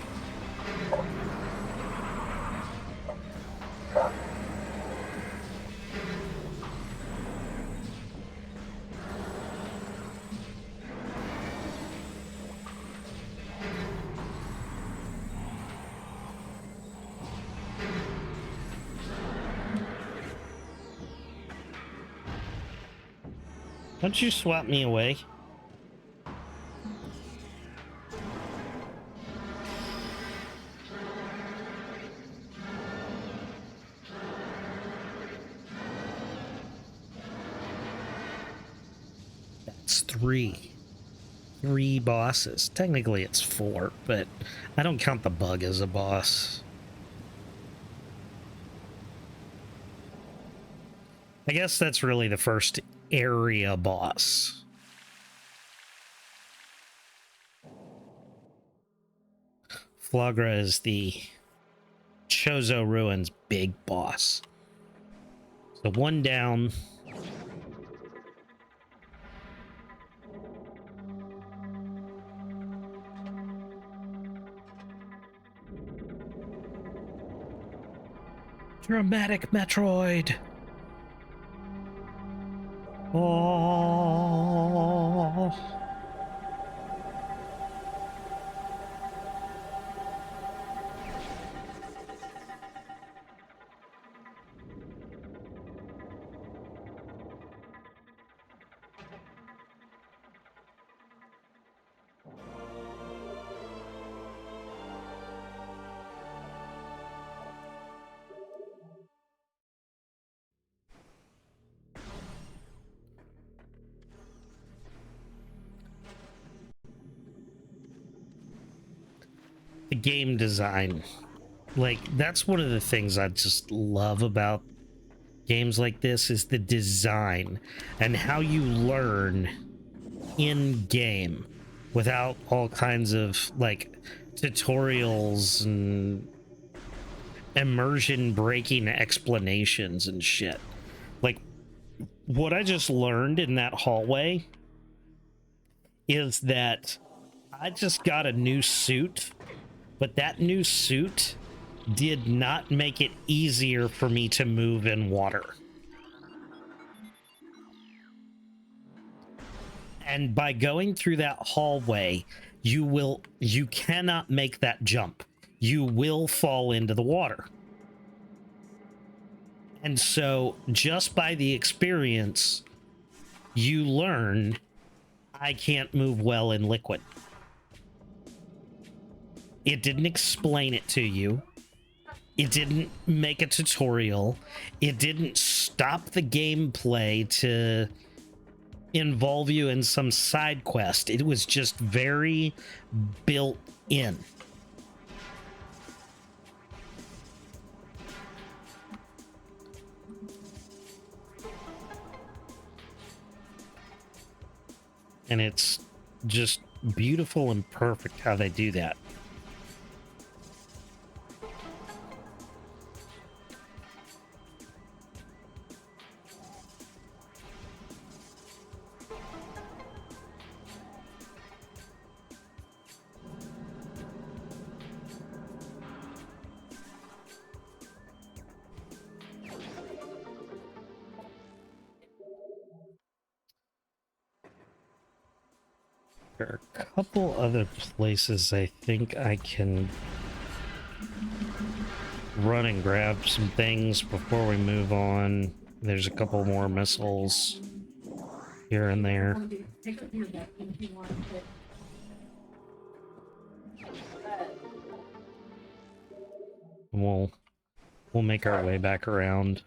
Don't you swap me away? That's three. Three bosses. Technically it's four, but I don't count the bug as a boss. I guess that's really the first area boss. Flagra is the Chozo Ruins big boss. So one down. Dramatic Metroid. Oh. The game design. Like, that's one of the things I just love about games like this is the design and how you learn in game without all kinds of like tutorials and immersion breaking explanations and shit. Like, what I just learned in that hallway is that I just got a new suit, but that new suit did not make it easier for me to move in water. And by going through that hallway, you cannot make that jump. You will fall into the water. And so just by the experience, you learn I can't move well in liquid. It didn't explain it to you. It didn't make a tutorial. It didn't stop the gameplay to involve you in some side quest. It was just very built in. And it's just beautiful and perfect how they do that. There are a couple other places I think I can run and grab some things before we move on. There's a couple more missiles here and there. We'll make our way back around.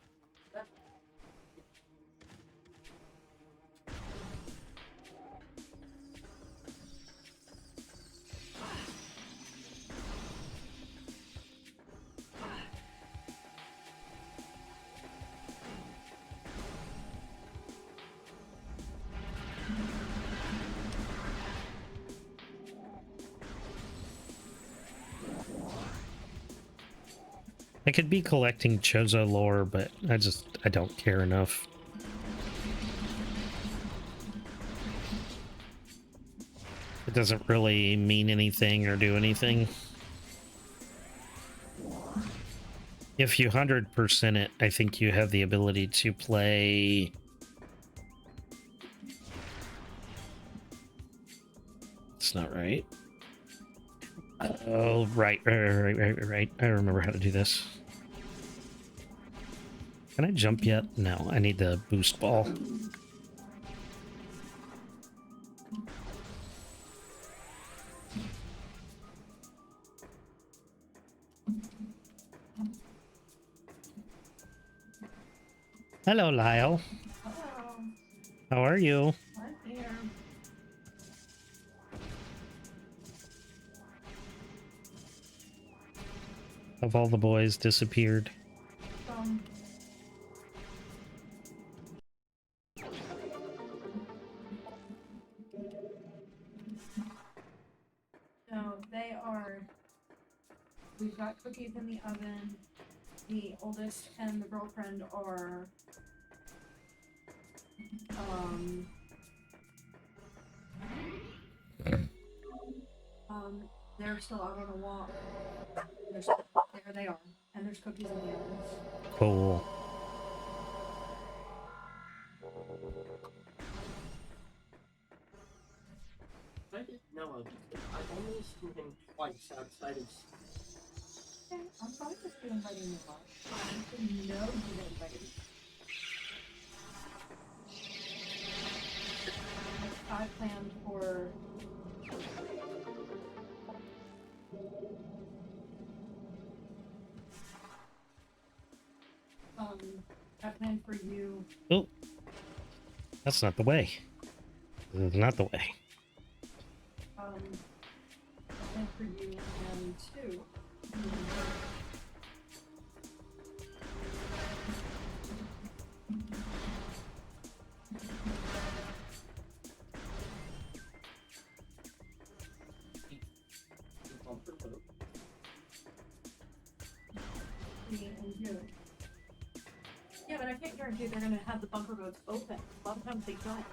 I could be collecting Chozo lore, but I don't care enough. It doesn't really mean anything or do anything. If you 100% it, I think you have the ability to play... It's not right. Oh, right. I remember how to do this. Can I jump yet? No, I need the boost ball. Hello, Lyle. Hello. How are you? I'm here. Have all the boys disappeared? Um, no, they are. We've got cookies in the oven. The oldest and the girlfriend are. Um. They're still out on a walk. There they are, and there's cookies in the oven. Cool. I didn't know of it. I've only seen him twice outside of. Okay, I'm fine with you inviting me up. I didn't know you were invited. I planned for. I planned for you. Oh, that's not the way. This is not the way. I planned for you and two. Me and you. Yeah, but I can't guarantee they're gonna have the bunker roads open. A lot of times they don't.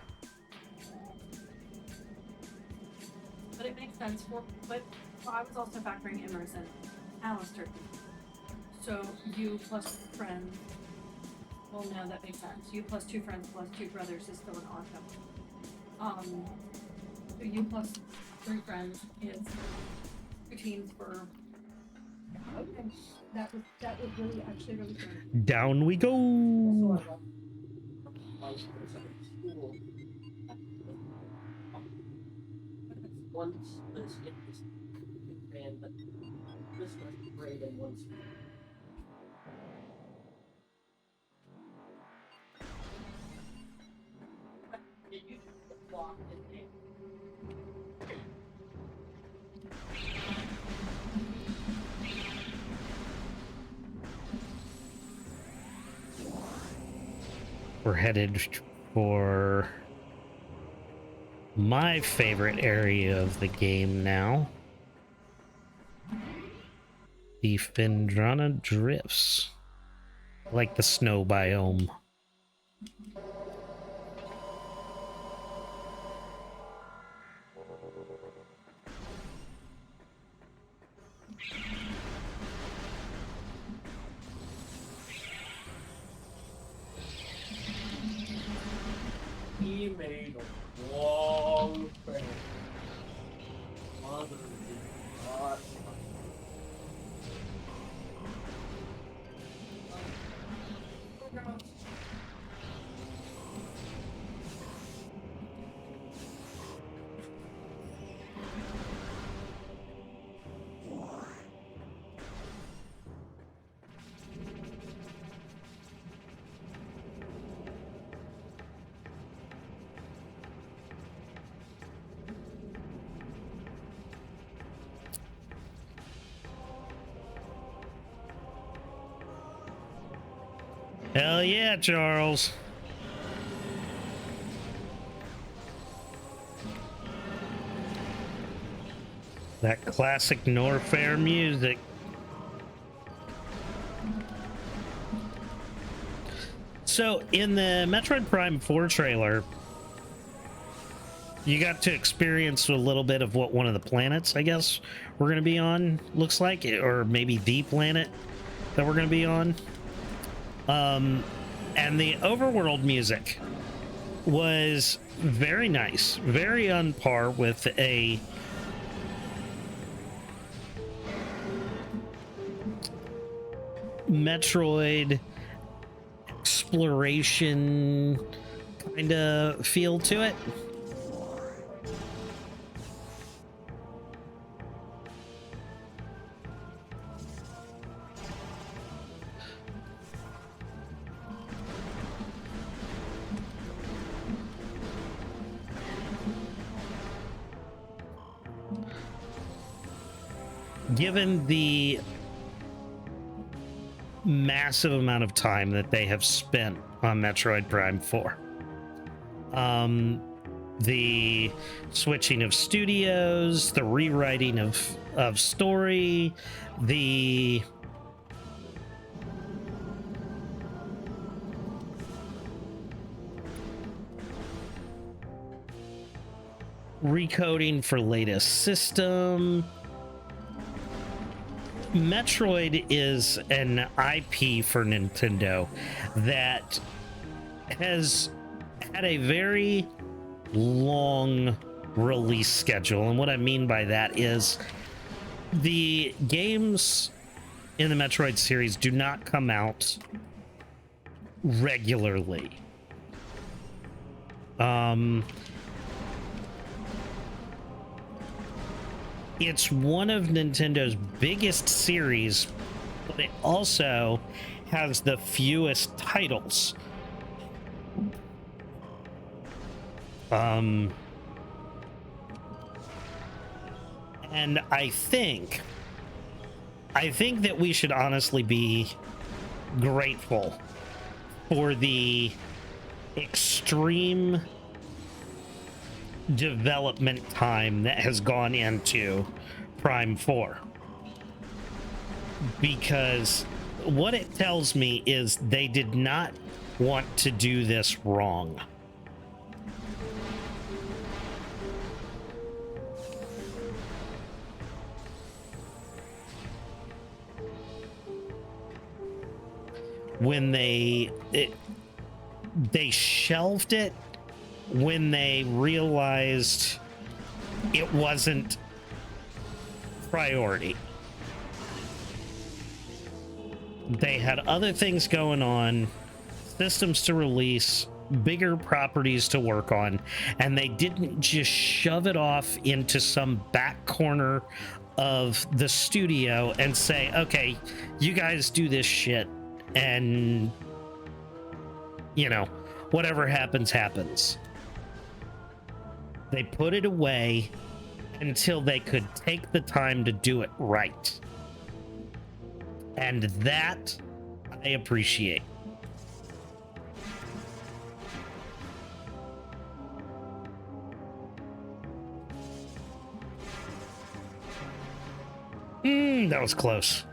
But it makes sense for. But I was also factoring Emerson and Alistair. So you plus friends. Well, no, that makes sense. You plus two friends plus two brothers is still an odd number. So you plus three friends is 2 teams for. Okay, that was really actually really good. Down we go. Once this it was ran, but this was great and once. Did you walk in there? We're headed for my favorite area of the game now. The Fendrana Drifts. Like the snow biome. He made a long face. Mother of God. Hell yeah, Charles. That classic Norfair music. So, in the Metroid Prime 4 trailer, you got to experience a little bit of what one of the planets, I guess, we're going to be on looks like, or maybe the planet that we're going to be on. And the overworld music was very nice, very on par with a Metroid exploration kind of feel to it. given the massive amount of time that they have spent on Metroid Prime 4. The switching of studios, the rewriting of story, the recoding for latest system. Metroid is an IP for Nintendo that has had a very long release schedule. And what I mean by that is the games in the Metroid series do not come out regularly. It's one of Nintendo's biggest series, but it also has the fewest titles. And I think that we should honestly be grateful for the extreme development time that has gone into Prime 4, because what it tells me is they did not want to do this wrong. When they shelved it when they realized it wasn't priority. They had other things going on, systems to release, bigger properties to work on, and they didn't just shove it off into some back corner of the studio and say, okay, you guys do this shit, and whatever happens, happens. They put it away until they could take the time to do it right. And that I appreciate. That was close.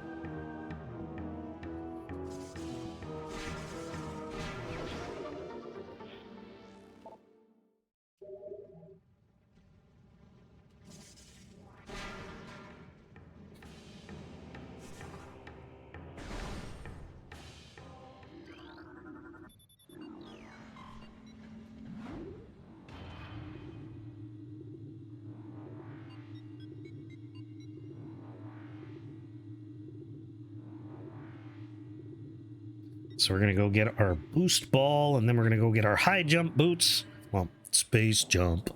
So we're going to go get our boost ball, and then we're going to go get our high jump boots. Well, space jump.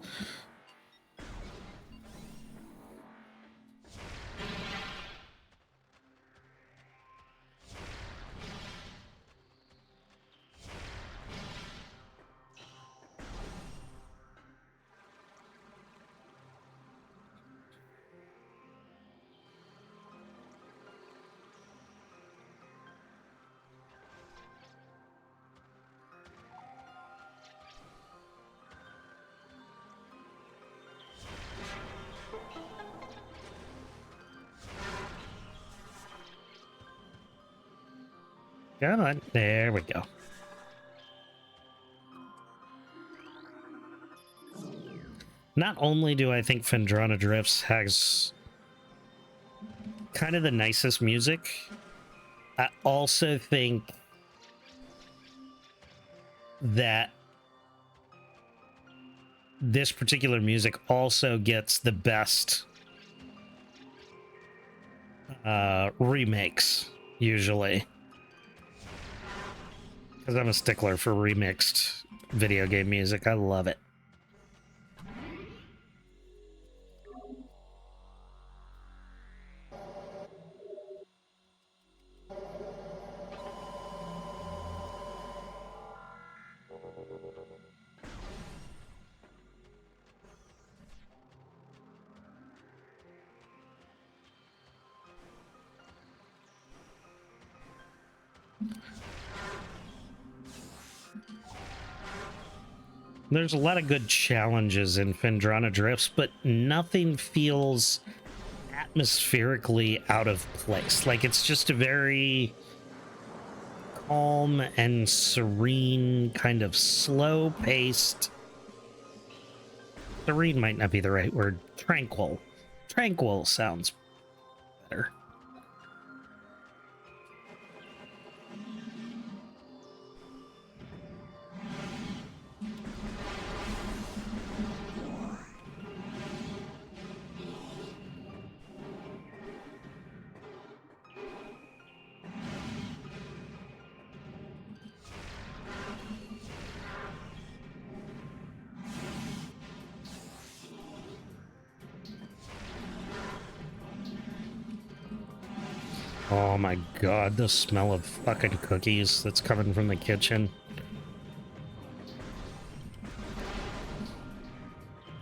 Come on. There we go. Not only do I think Phendrana Drifts has kind of the nicest music, I also think that this particular music also gets the best remakes, usually. Because I'm a stickler for remixed video game music. I love it. There's a lot of good challenges in Phendrana Drifts, but nothing feels atmospherically out of place. Like, it's just a very calm and serene, kind of slow-paced. Serene might not be the right word. Tranquil. Tranquil sounds better. Oh my god, the smell of fucking cookies that's coming from the kitchen.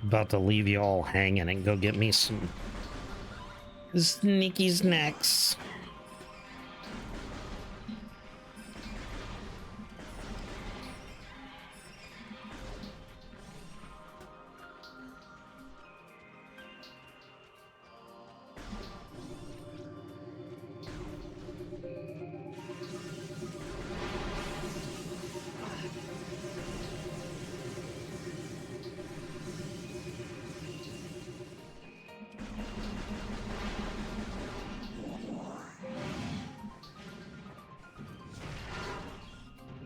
About to leave you all hanging and go get me some sneaky snacks.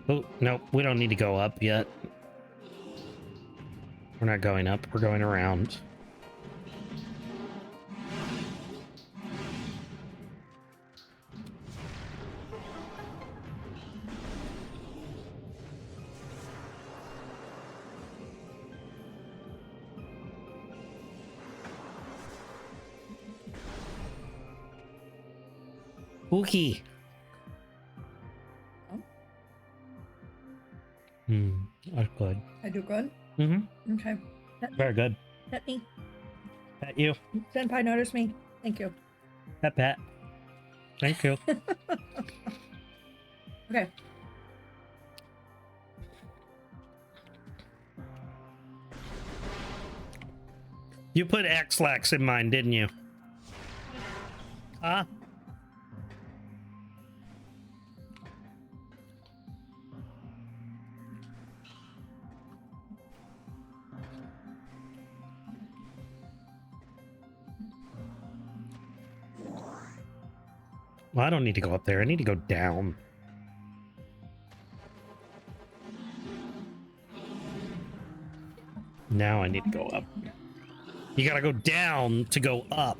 Oh, no, we don't need to go up yet. We're not going up, we're going around. Spooky. That's good. I do good? Mm-hmm. Okay. Very good. Pet me. Pet you. Senpai notice me. Thank you. Pet pat. Thank you. Okay. You put X-Lax in mine, didn't you? Huh? Well, I don't need to go up there. I need to go down. Now I need to go up. You gotta go down to go up.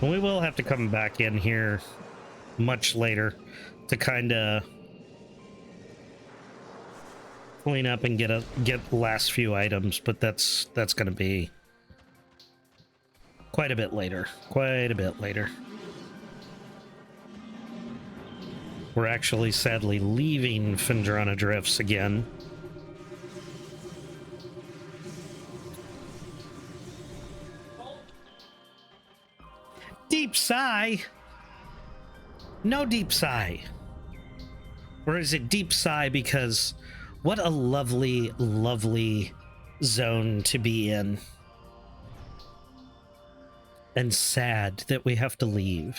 We will have to come back in here much later to kind of clean up and get the last few items, but that's going to be quite a bit later. Quite a bit later. We're actually sadly leaving Phendrana Drifts again. Deep sigh? No deep sigh. Or is it deep sigh because what a lovely, lovely zone to be in. and sad that we have to leave.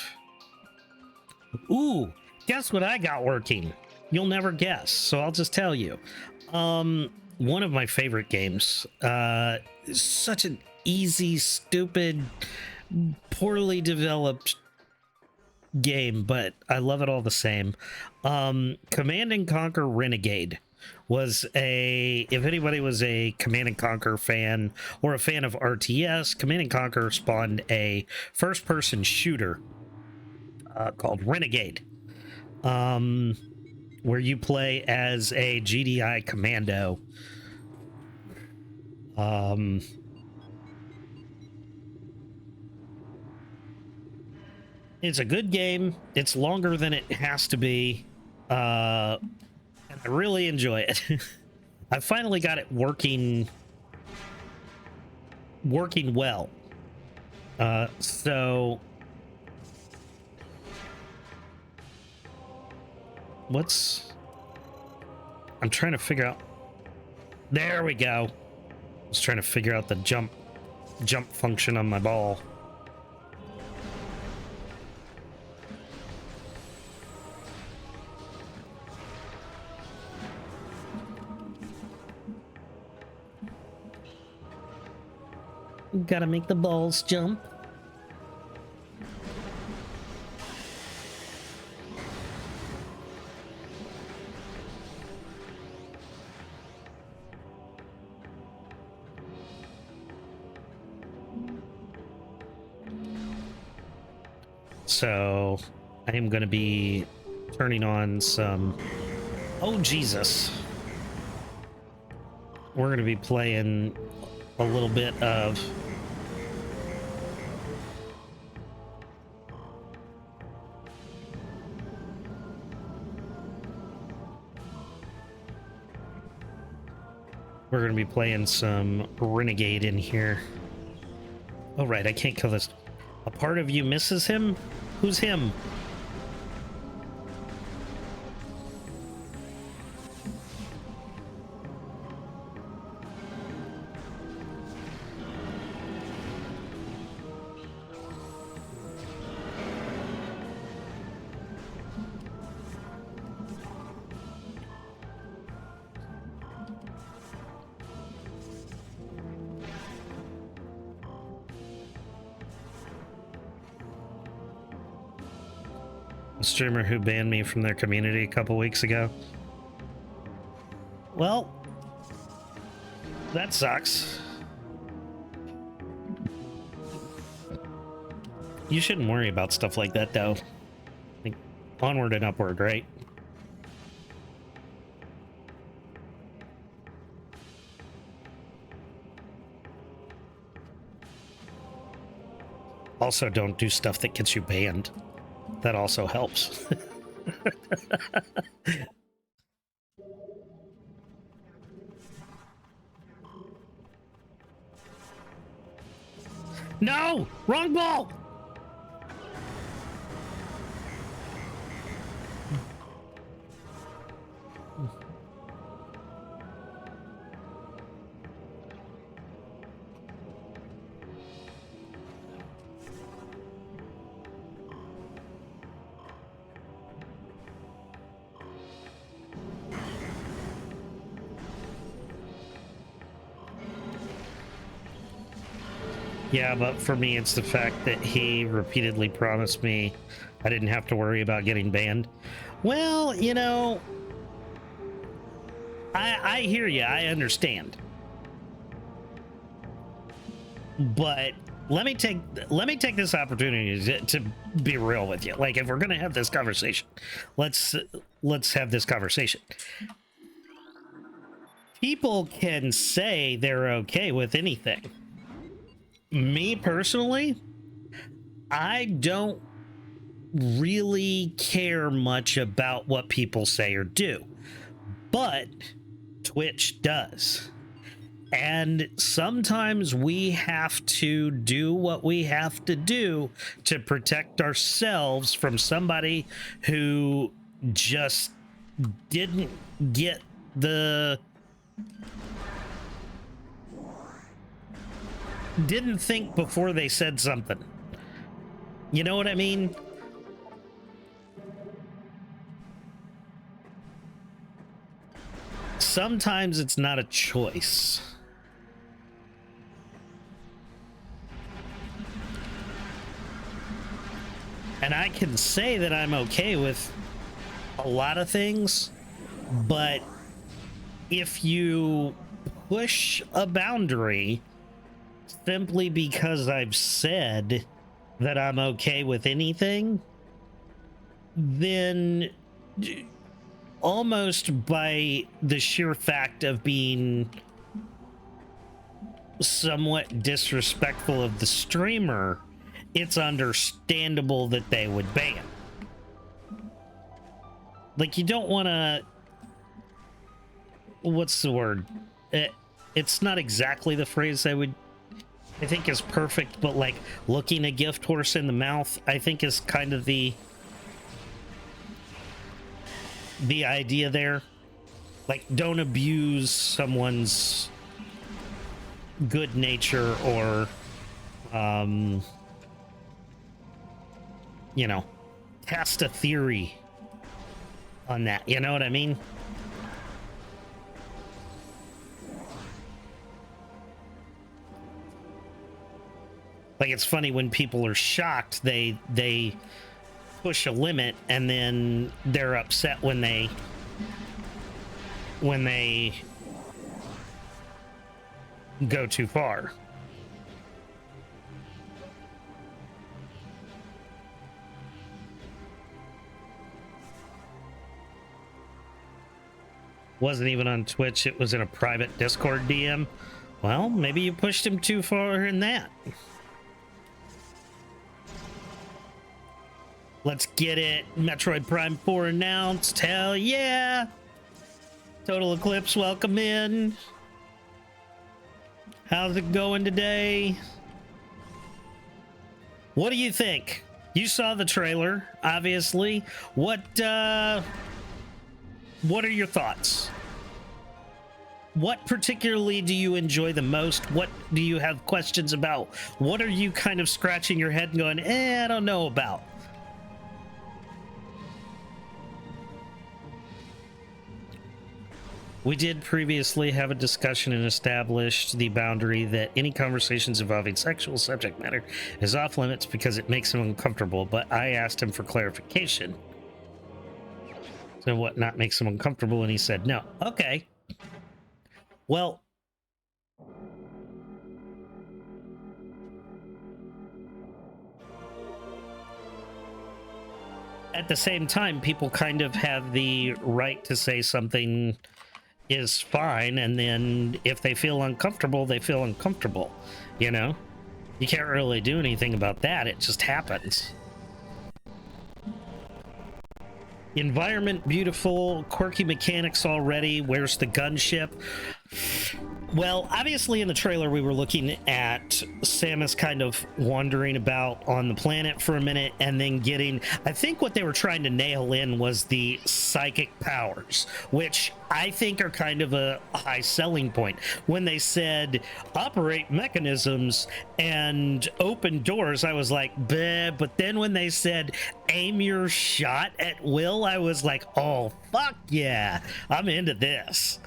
Ooh, guess what I got working? You'll never guess, so I'll just tell you. One of my favorite games. Such an easy, stupid, poorly developed game, but I love it all the same. Command and Conquer Renegade was if anybody was a Command and Conquer fan or a fan of RTS, Command and Conquer spawned a first-person shooter called Renegade, where you play as a GDI commando. It's a good game. It's longer than it has to be. And I really enjoy it. I finally got it working well. So I'm trying to figure out. There we go. I was trying to figure out the jump function on my ball. Gotta make the balls jump. So I am going to be turning on some... Oh, Jesus. We're going to be playing a little bit of... We're going to be playing some Renegade in here. Oh, right, I can't kill this. A part of you misses him? Who's him? A streamer who banned me from their community a couple weeks ago. Well, that sucks. You shouldn't worry about stuff like that, though. Like, onward and upward, right? Also, don't do stuff that gets you banned. That also helps. No! Wrong ball! Yeah, but for me, it's the fact that he repeatedly promised me I didn't have to worry about getting banned. Well, you know, I hear you. I understand. But let me take this opportunity to be real with you. Like, if we're gonna have this conversation, let's have this conversation. People can say they're okay with anything. Me personally, I don't really care much about what people say or do, but Twitch does. And sometimes we have to do what we have to do to protect ourselves from somebody who just didn't get didn't think before they said something. You know what I mean? Sometimes it's not a choice. And I can say that I'm okay with a lot of things, but if you push a boundary simply because I've said that I'm okay with anything, then almost by the sheer fact of being somewhat disrespectful of the streamer, it's understandable that they would ban. Like, you don't want to, what's the word? It's not exactly the phrase I think is perfect, but like looking a gift horse in the mouth, I think is kind of the idea there. Like, don't abuse someone's good nature or you know, test a theory on that. You know what I mean? Like, it's funny when people are shocked, they push a limit and then they're upset when they go too far. Wasn't even on Twitch, it was in a private Discord DM. Well, maybe you pushed him too far in that. Let's get it. Metroid Prime 4 announced. Hell yeah! Total Eclipse, welcome in. How's it going today? What do you think? You saw the trailer, obviously. What are your thoughts? What particularly do you enjoy the most? What do you have questions about? What are you kind of scratching your head and going, I don't know about? We did previously have a discussion and established the boundary that any conversations involving sexual subject matter is off limits because it makes him uncomfortable, but I asked him for clarification. So what not makes him uncomfortable, and he said no. Okay. Well, at the same time, people kind of have the right to say something is fine, and then if they feel uncomfortable, they feel uncomfortable. You know? You can't really do anything about that. It just happens. Environment beautiful, quirky mechanics already. Where's the gunship? Well, obviously in the trailer we were looking at Samus kind of wandering about on the planet for a minute and then getting, I think what they were trying to nail in was the psychic powers, which I think are kind of a high selling point. When they said operate mechanisms and open doors, I was like, bleh. But then when they said aim your shot at will, I was like, oh, fuck yeah, I'm into this.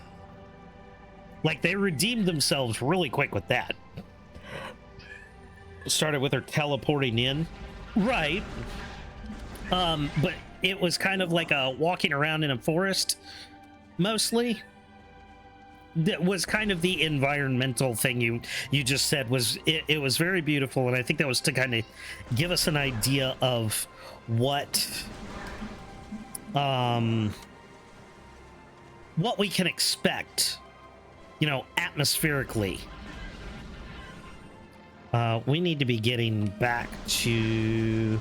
Like, they redeemed themselves really quick with that. Started with her teleporting in. Right. But it was kind of like a walking around in a forest, mostly. That was kind of the environmental thing you just said. Was it was very beautiful, and I think that was to kind of give us an idea of what we can expect, you know, atmospherically. We need to be getting back to...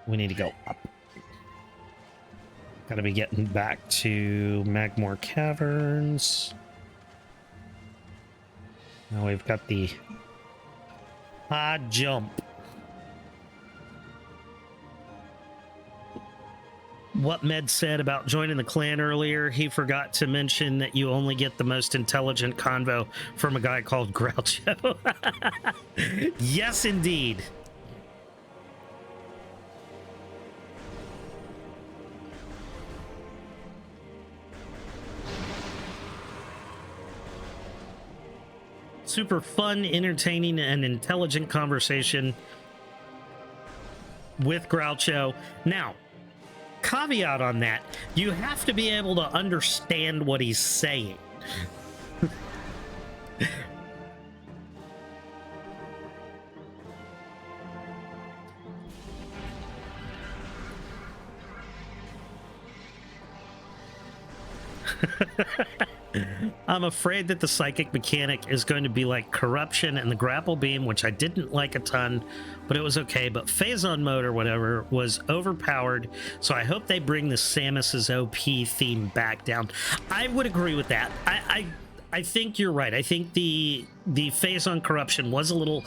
We need to go up. Gotta be getting back to Magmore Caverns. Now we've got the hard jump. what Med said about joining the clan earlier, he forgot to mention that you only get the most intelligent convo from a guy called Groucho. Yes, indeed. Super fun, entertaining, and intelligent conversation with Groucho. Now, caveat on that, you have to be able to understand what he's saying. I'm afraid that the psychic mechanic is going to be like corruption and the grapple beam, which I didn't like a ton, but it was okay. But Phazon mode or whatever was overpowered, so I hope they bring the Samus's OP theme back down. I would agree with that. I think you're right. I think the Phazon corruption was a little...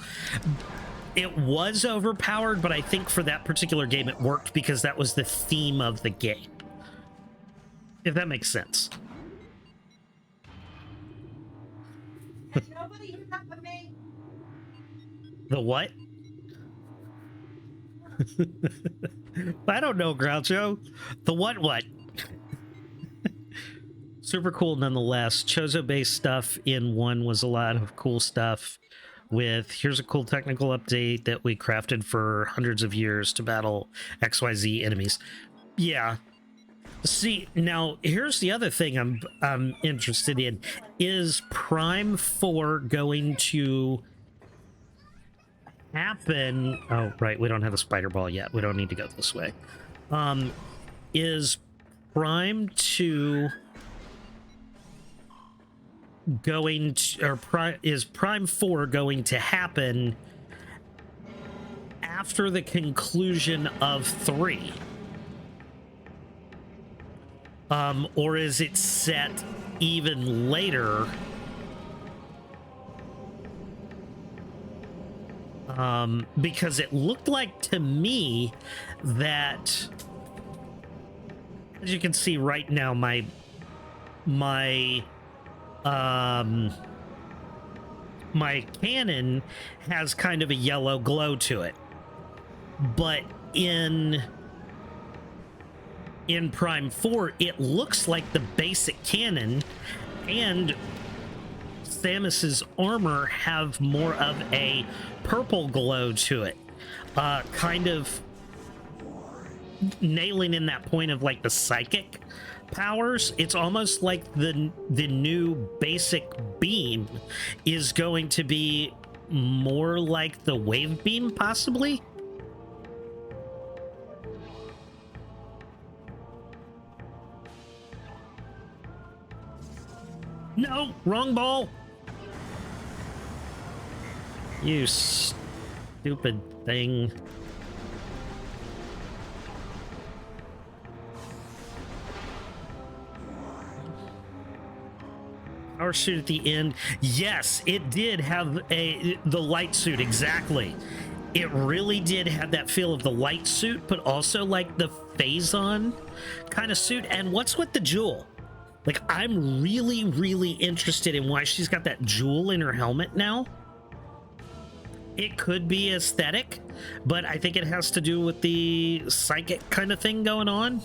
It was overpowered, but I think for that particular game it worked because that was the theme of the game. If that makes sense. Nobody hit up with me. The what? I don't know, Groucho. The what? Super cool nonetheless. Chozo-based stuff in 1 was a lot of cool stuff with here's a cool technical update that we crafted for hundreds of years to battle XYZ enemies. Yeah. See, now here's the other thing I'm interested in. Is Prime 4 going to happen? Oh, right, we don't have a spider ball yet. We don't need to go this way. Is Prime 2 going to, or is Prime 4 going to happen after the conclusion of 3? Or is it set even later? Because it looked like to me that, as you can see right now, my cannon has kind of a yellow glow to it, but in Prime 4 it looks like the basic cannon and Samus's armor have more of a purple glow to it, kind of nailing in that point of like the psychic powers. It's almost like the new basic beam is going to be more like the wave beam, possibly. No, wrong ball. You stupid thing. Power suit at the end. Yes, it did have the light suit, exactly. It really did have that feel of the light suit, but also like the Phazon kind of suit. And what's with the jewel? Like, I'm really, really interested in why she's got that jewel in her helmet now. It could be aesthetic, but I think it has to do with the psychic kind of thing going on.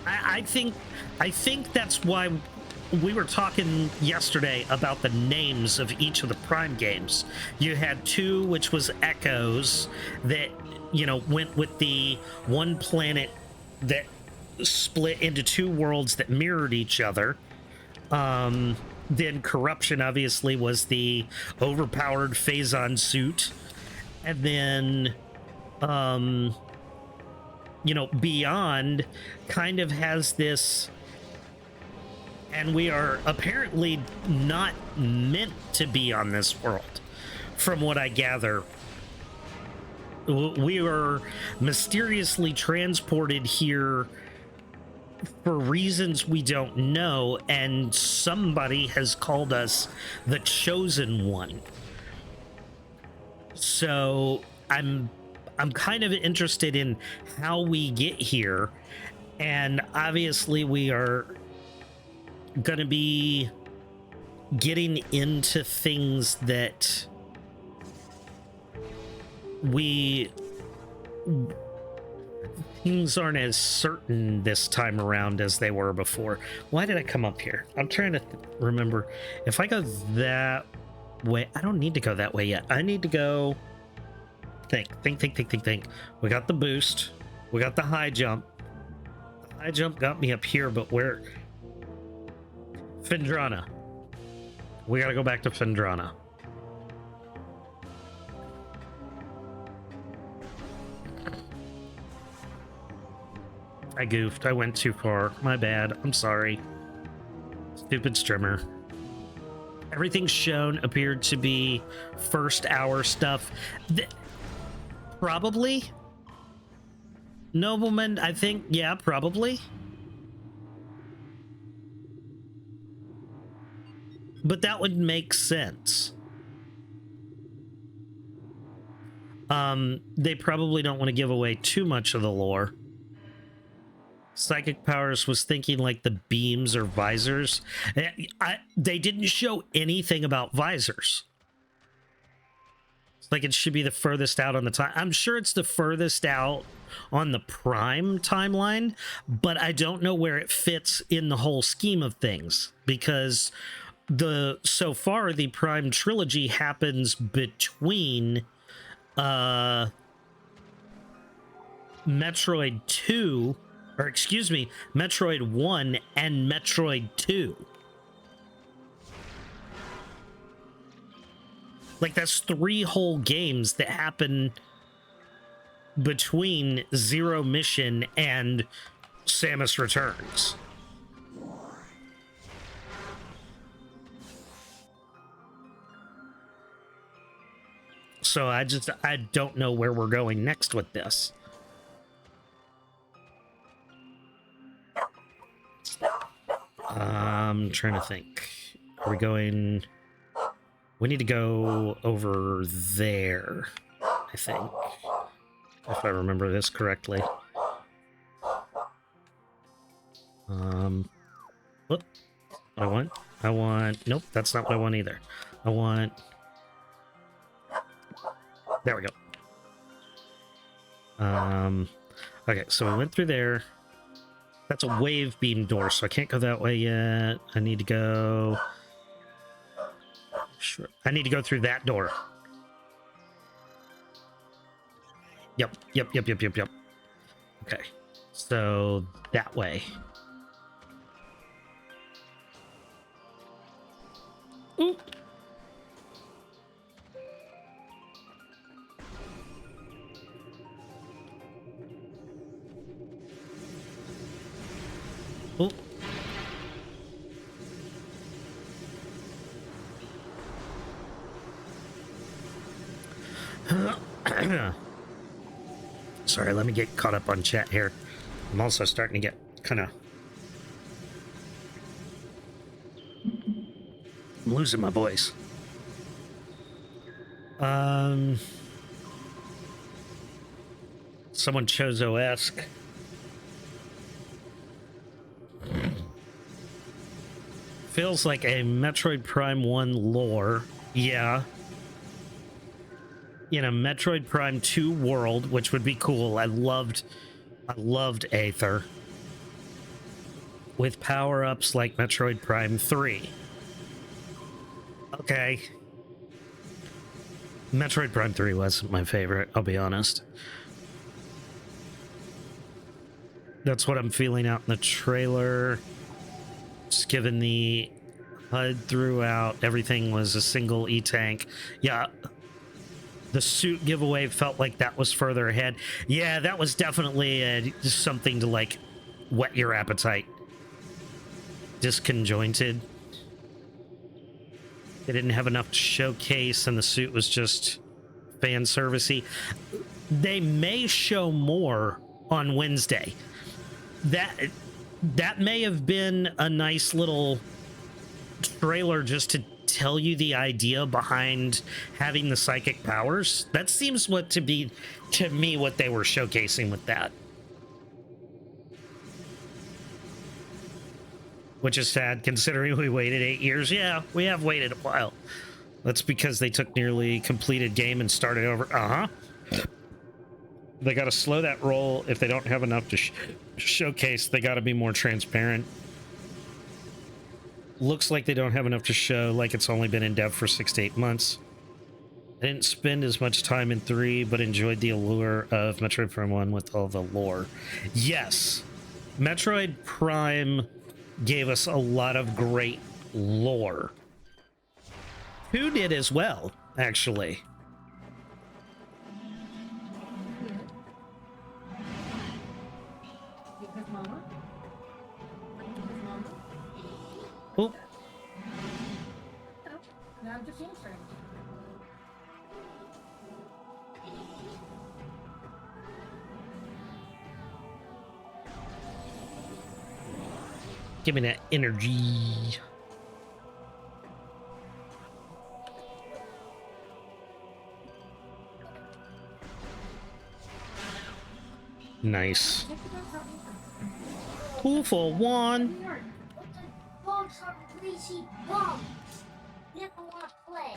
I think that's why we were talking yesterday about the names of each of the Prime games. You had 2, which was Echoes, that, you know, went with the one planet that split into 2 worlds that mirrored each other. Then Corruption obviously was the overpowered Phazon suit. And then, you know, Beyond kind of has this, and we are apparently not meant to be on this world, from what I gather. We were mysteriously transported here for reasons we don't know, and somebody has called us the Chosen One. So I'm I'm kind of interested in how we get here, and obviously we are going to be getting into things that things aren't as certain this time around as they were before. Why did I come up here? I'm trying to remember. If I go that way, I don't need to go that way yet. I need to go think. We got the boost. We got the high jump. The high jump got me up here, but where? Phendrana. We gotta go back to Phendrana. I goofed. I went too far. My bad. I'm sorry. Stupid streamer. Everything shown appeared to be first hour stuff. Probably. Nobleman, I think. Yeah, probably. But that would make sense. They probably don't want to give away too much of the lore. Psychic powers was thinking like the beams or visors. They didn't show anything about visors. It's like it should be the furthest out on the time. I'm sure it's the furthest out on the Prime timeline, but I don't know where it fits in the whole scheme of things, because so far the Prime trilogy happens between Metroid 2, or excuse me, Metroid 1 and Metroid 2. Like, that's 3 whole games that happen between Zero Mission and Samus Returns. So I don't know where we're going next with this. I'm trying to think. Are we going... We need to go over there, I think. If I remember this correctly. Whoop. I want... Nope, that's not what I want either. I want... There we go. Okay, so I went through there. That's a wave beam door, so I can't go that way yet. I need to go... Sure. I need to go through that door. Yep. Okay. So, that way. Ooh. Ooh. Sorry, let me get caught up on chat here. I'm also starting to get kind of... I'm losing my voice. Someone chose OS-esque. Feels like a Metroid Prime 1 lore. Yeah. In a Metroid Prime 2 world, which would be cool. I loved Aether. With power-ups like Metroid Prime 3. Okay. Metroid Prime 3 wasn't my favorite, I'll be honest. That's what I'm feeling out in the trailer. Just given the HUD throughout, everything was a single E-tank. Yeah. The suit giveaway felt like that was further ahead. Yeah, that was definitely something to, like, whet your appetite. Disconjointed. They didn't have enough to showcase, and the suit was just fan servicey. They may show more on Wednesday. That may have been a nice little trailer just to tell you the idea behind having the psychic powers. That seems to me what they were showcasing with that. Which is sad considering we waited 8 years. Yeah, we have waited a while. That's because they took nearly completed game and started over. They got to slow that roll if they don't have enough to showcase. They got to be more transparent. Looks like they don't have enough to show, like it's only been in dev for 6 to 8 months. I didn't spend as much time in 3, but enjoyed the allure of Metroid Prime 1 with all the lore. Yes, Metroid Prime gave us a lot of great lore. 2 did as well, actually. Because Mama? Because Mama? Oh, No. No, I'm just answering. give me that energy. Nice. 2 for 1. Dogs are greasy bums. Never want to play.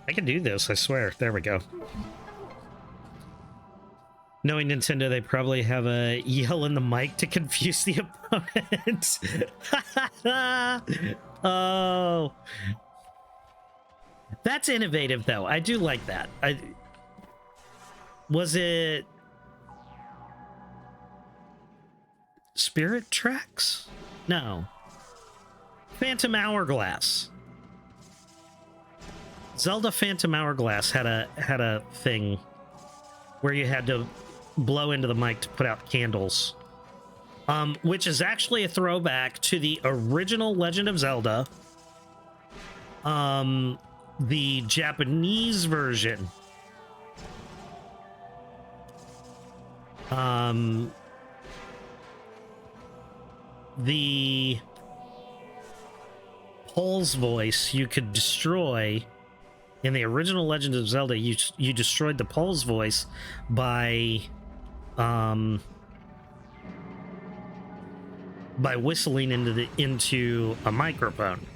I can do this, I swear. There we go. Knowing Nintendo, they probably have a yell in the mic to confuse the opponent. Oh. That's innovative, though. I do like that. Was it Spirit Tracks? No. Phantom Hourglass. Zelda Phantom Hourglass had a thing where you had to blow into the mic to put out candles. Which is actually a throwback to the original Legend of Zelda. The Japanese version. The Pole's voice you could destroy in the original Legend of Zelda. You destroyed the Pole's voice by whistling into a microphone.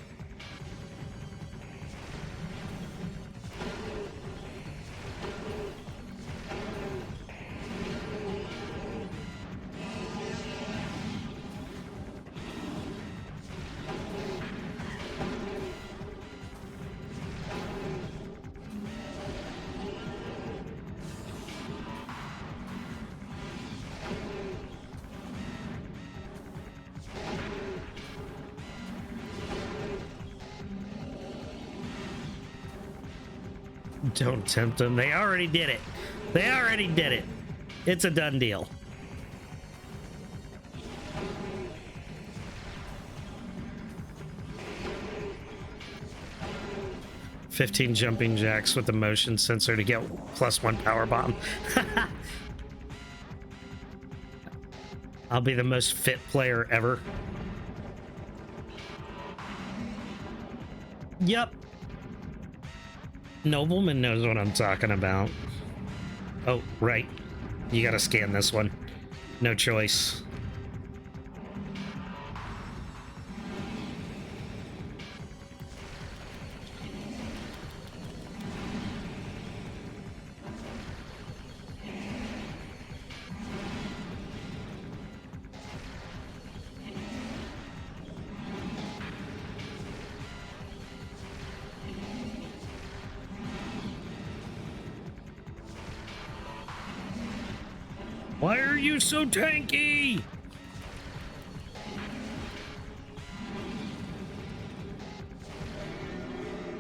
Don't tempt them. They already did it. They already did it. It's a done deal. "15 jumping jacks with the motion sensor to get +1 power bomb." I'll be the most fit player ever. Yep. Nobleman knows what I'm talking about. Oh, right. You gotta scan this one. No choice. Why are you so tanky?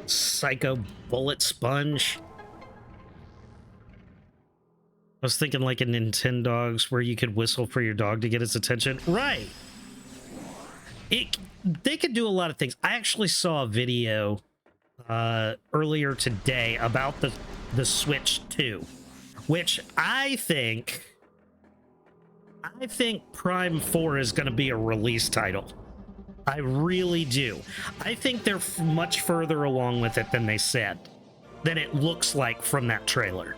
Psycho bullet sponge. I was thinking like a Nintendogs where you could whistle for your dog to get its attention. Right. They could do a lot of things. I actually saw a video earlier today about the Switch 2, which I think I think Prime 4 is going to be a release title. I really do. I think they're much further along with it than they said, than it looks like from that trailer.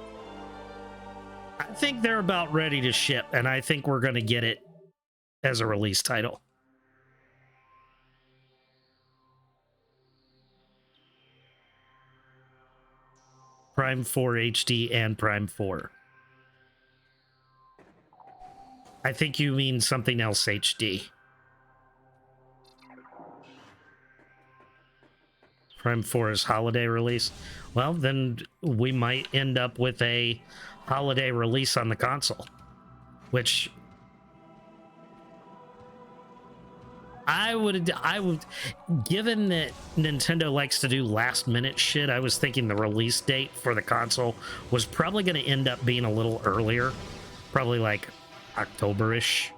I think they're about ready to ship, and I think we're going to get it as a release title. Prime 4 HD and Prime 4. I think you mean something else HD. Prime 4 is holiday release. Well, then we might end up with a holiday release on the console, which I would, given that Nintendo likes to do last minute shit, I was thinking the release date for the console was probably going to end up being a little earlier, probably like October-ish.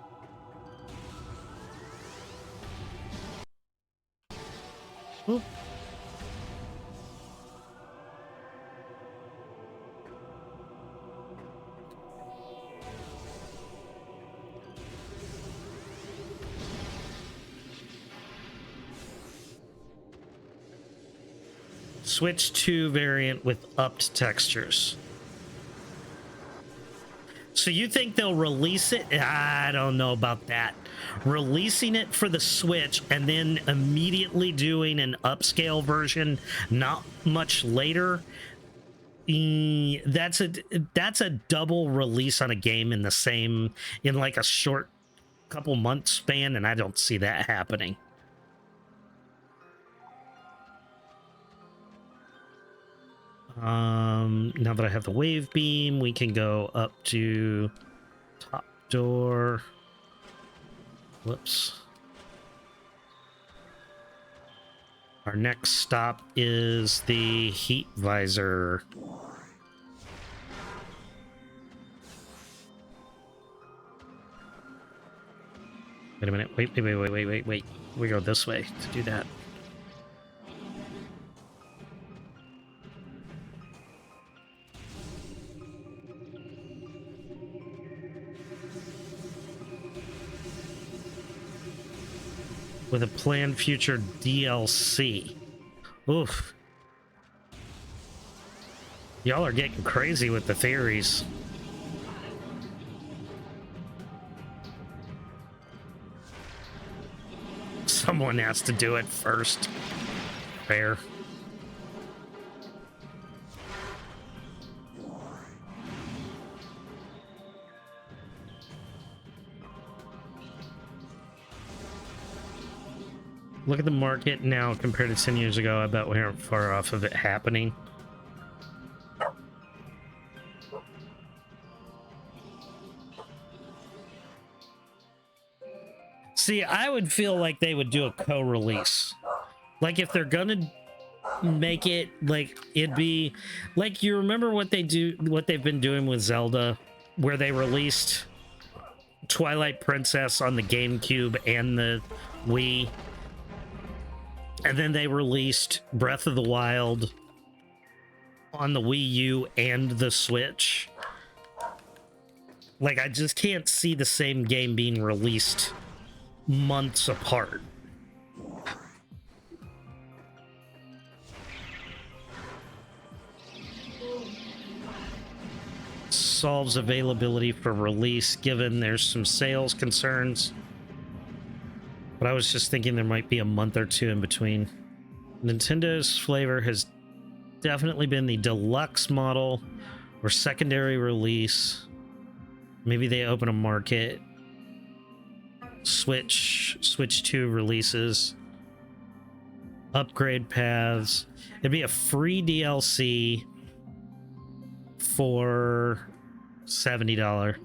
Ooh. Switch 2 variant with upped textures. So you think they'll release it? I don't know about that. Releasing it for the Switch and then immediately doing an upscale version not much later, that's a double release on a game in like a short couple months span, and I don't see that happening. Now that I have the wave beam, we can go up to top door. Whoops. Our next stop is the heat visor. Wait a minute. Wait. We go this way to do that. With a planned future DLC. Oof. Y'all are getting crazy with the theories. Someone has to do it first. Fair. Look at the market now compared to 10 years ago. I bet we aren't far off of it happening. See, I would feel like they would do a co-release. Like if they're gonna make it, like it'd be like, you remember what they've been doing with Zelda, where they released Twilight Princess on the GameCube and the Wii. And then they released Breath of the Wild on the Wii U and the Switch. Like, I just can't see the same game being released months apart. Solves availability for release, given there's some sales concerns. But I was just thinking there might be a month or two in between. Nintendo's flavor has definitely been the deluxe model or secondary release. Maybe they open a market. Switch 2 releases. Upgrade paths. It'd be a free DLC for $70.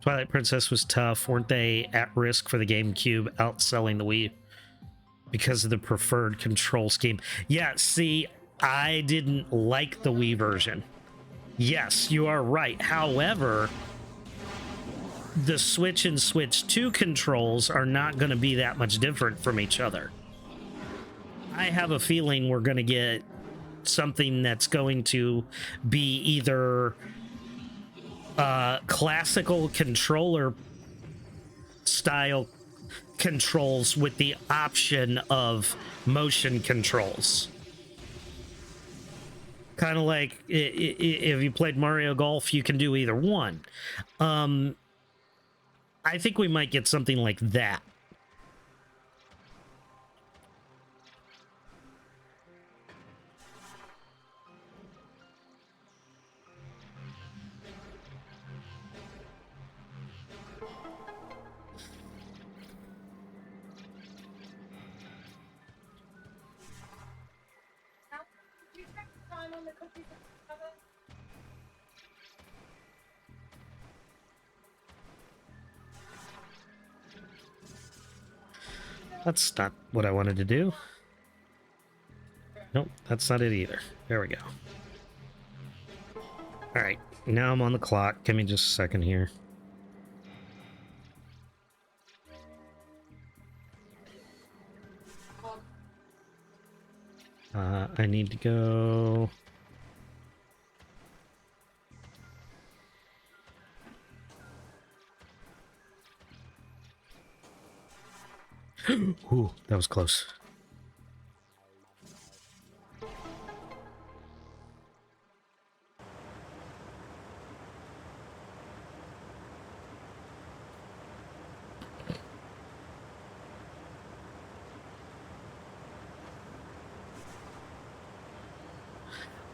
Twilight Princess was tough. Weren't they at risk for the GameCube outselling the Wii because of the preferred control scheme? Yeah, see, I didn't like the Wii version. Yes, you are right. However, the Switch and Switch 2 controls are not going to be that much different from each other. I have a feeling we're going to get something that's going to be either classical controller style controls with the option of motion controls. Kind of like if you played Mario Golf, you can do either one. I think we might get something like that. That's not what I wanted to do. Nope, that's not it either. There we go. All right, now I'm on the clock. Give me just a second here. I need to go... Ooh, that was close.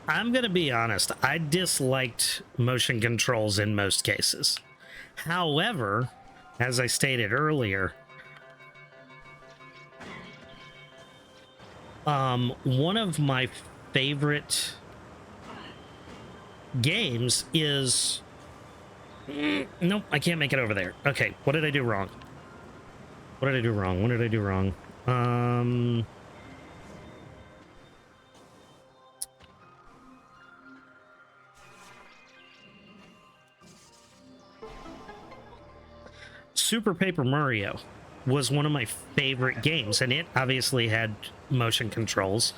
I'm gonna be honest, I disliked motion controls in most cases. However, as I stated earlier, one of my favorite games is... Nope, I can't make it over there. Okay, what did I do wrong? What did I do wrong? What did I do wrong? Super Paper Mario was one of my favorite games, and it obviously had motion controls.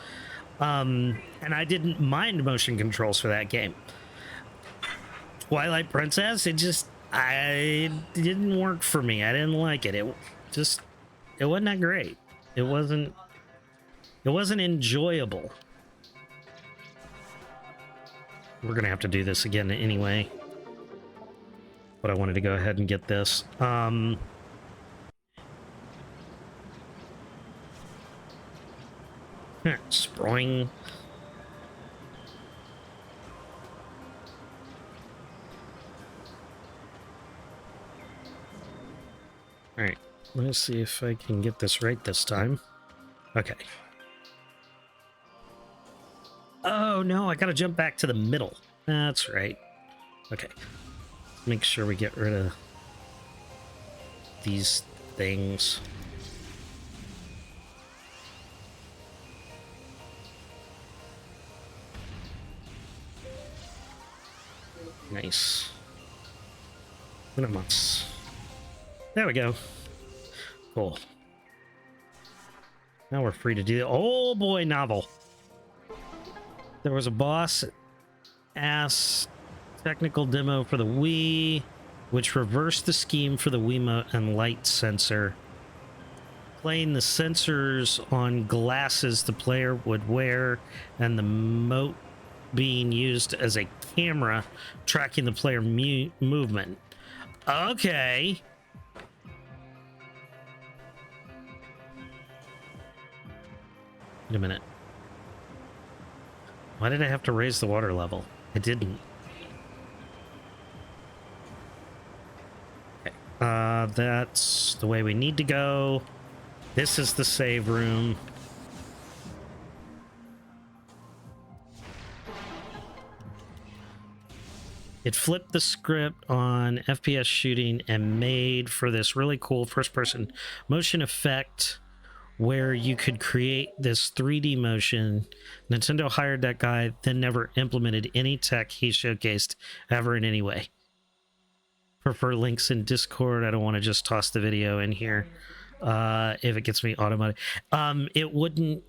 And I didn't mind motion controls for that game. Twilight Princess, it didn't work for me. I didn't like it. It wasn't that great. It wasn't enjoyable. We're gonna have to do this again anyway. But I wanted to go ahead and get this. Spring. All right, let's see if I can get this right this time. Okay. Oh no, I gotta jump back to the middle. That's right. Okay. Make sure we get rid of these things. Nice. Minimums. There we go. Cool. Now we're free to do the oh boy novel. There was a boss ass technical demo for the Wii, which reversed the scheme for the Wiimote and light sensor. Playing the sensors on glasses the player would wear, and the mote being used as a camera tracking the player movement. Okay. Wait a minute. Why did I have to raise the water level? I didn't. Okay. That's the way we need to go. This is the save room. It flipped the script on FPS shooting and made for this really cool first-person motion effect where you could create this 3D motion. Nintendo hired that guy, then never implemented any tech he showcased ever in any way. Prefer links in Discord. I don't want to just toss the video in here if it gets me automatic. It wouldn't...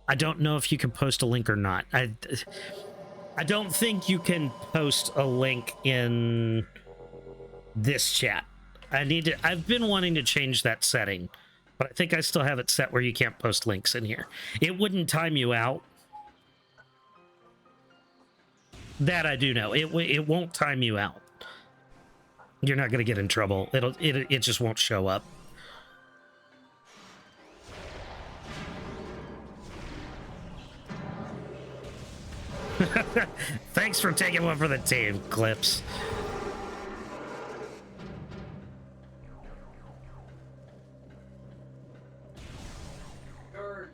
I don't know if you can post a link or not. I don't think you can post a link in this chat. I've been wanting to change that setting, but I think I still have it set where you can't post links in here. It wouldn't time you out. That I do know. It won't time you out. You're not going to get in trouble. It just won't show up. Thanks for taking one for the team, Clips. Birds.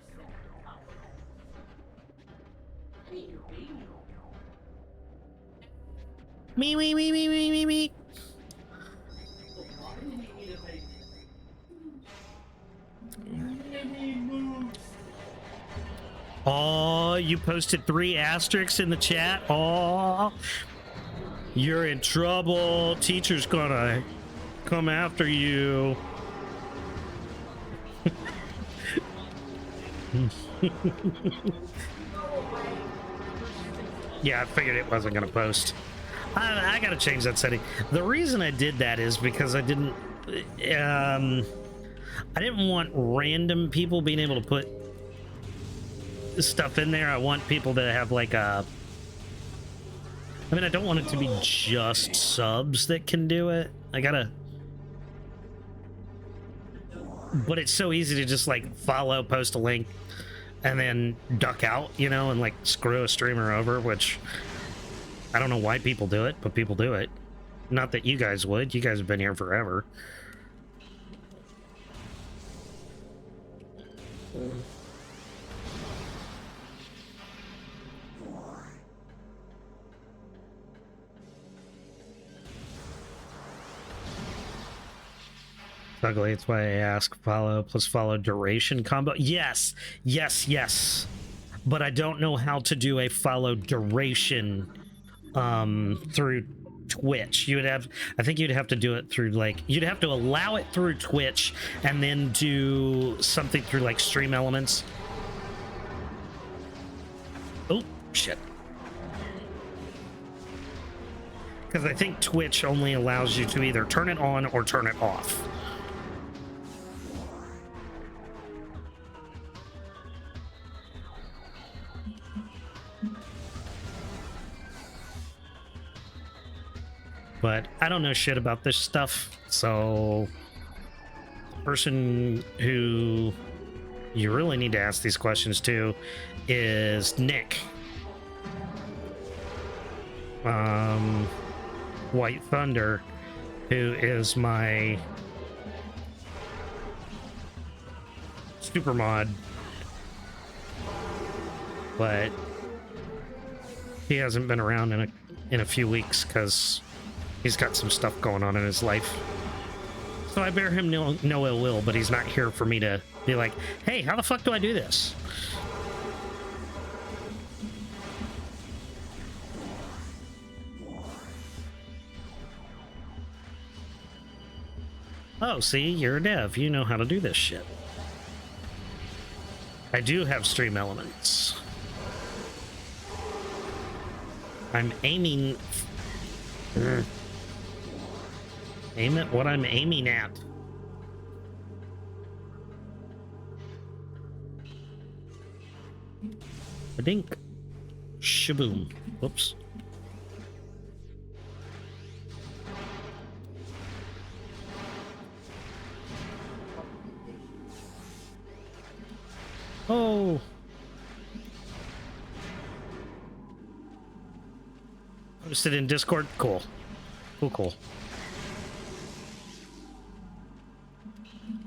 Baby. Me, me, me, me, me, me, me. Why did he need a baby? Baby moves. Oh, you posted 3 asterisks in the chat. Oh, you're in trouble. Teacher's gonna come after you. Yeah, I figured it wasn't gonna post. I gotta change that setting. The reason I did that is because I didn't want random people being able to put stuff in there. I want people to have like a, I mean, I don't want it to be just subs that can do it. I gotta, but it's so easy to just like follow, post a link, and then duck out, you know, and like screw a streamer over, which I don't know why people do it, but people do it. Not that you guys would. You guys have been here forever. Ugly. That's why I ask follow plus follow duration combo. Yes, yes, yes. But I don't know how to do a follow duration through Twitch. You would have, I think you'd have to do it through like, you'd have to allow it through Twitch and then do something through like Stream Elements. Oh, shit. Because I think Twitch only allows you to either turn it on or turn it off. But I don't know shit about this stuff, so the person who you really need to ask these questions to is Nick. White Thunder, who is my super mod, but he hasn't been around in a few weeks because he's got some stuff going on in his life. So I bear him no ill will, but he's not here for me to be like, hey, how the fuck do I do this? Oh, see, you're a dev. You know how to do this shit. I do have Stream Elements. I'm aiming... Aim at what I'm aiming at. Dink. Shaboom. Whoops. Oh. Posted in Discord. Cool. Cool.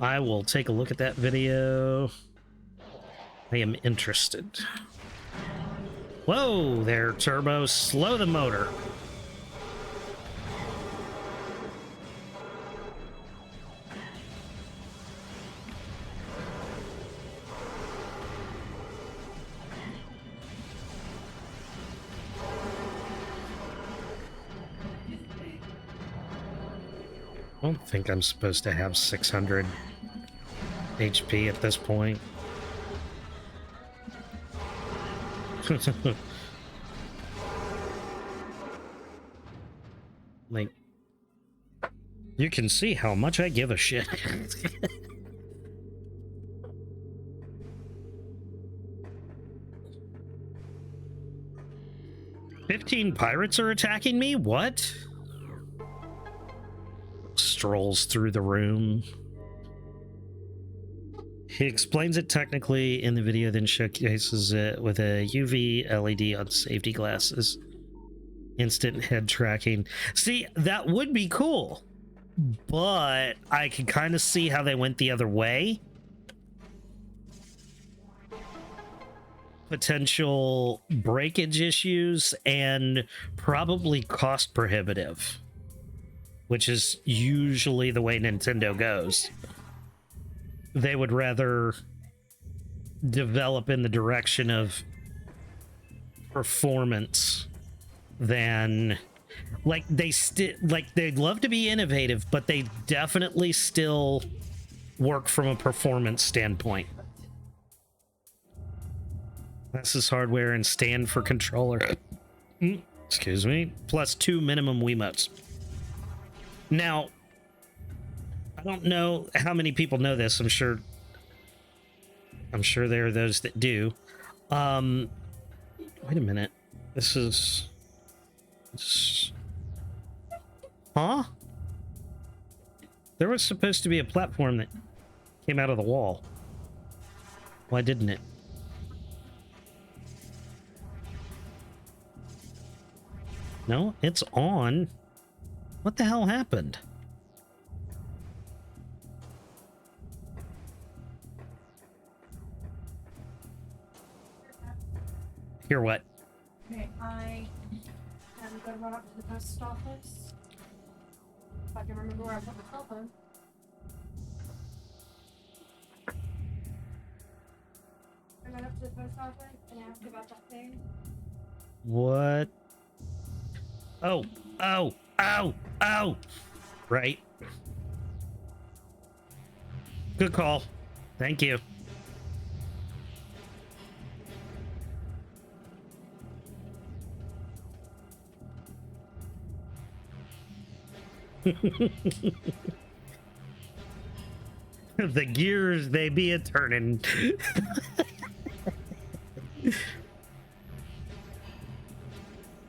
I will take a look at that video. I am interested. Whoa there, Turbo. Slow the motor. I don't think I'm supposed to have 600 HP at this point. Like, You can see how much I give a shit. 15 pirates are attacking me? What? Strolls through the room. He explains it technically in the video, then showcases it with a UV LED on safety glasses. Instant head tracking. See, that would be cool, but I can kind of see how they went the other way. Potential breakage issues and probably cost prohibitive, which is usually the way Nintendo goes. They would rather develop in the direction of performance than they'd love to be innovative, but they definitely still work from a performance standpoint. This is hardware and stand for controller. Excuse me. Plus 2 minimum Wiimotes. Now, I don't know how many people know this. I'm sure there are those that do. Wait a minute. This is... Huh? There was supposed to be a platform that came out of the wall. Why didn't it? No, it's on. What the hell happened? Hear what? Okay, I am going to run up to the post office. If I can remember where I put my cell phone. I run up to the post office and ask about that thing. What? Oh, oh, oh, oh. Right. Good call. Thank you. The gears, they be a turning.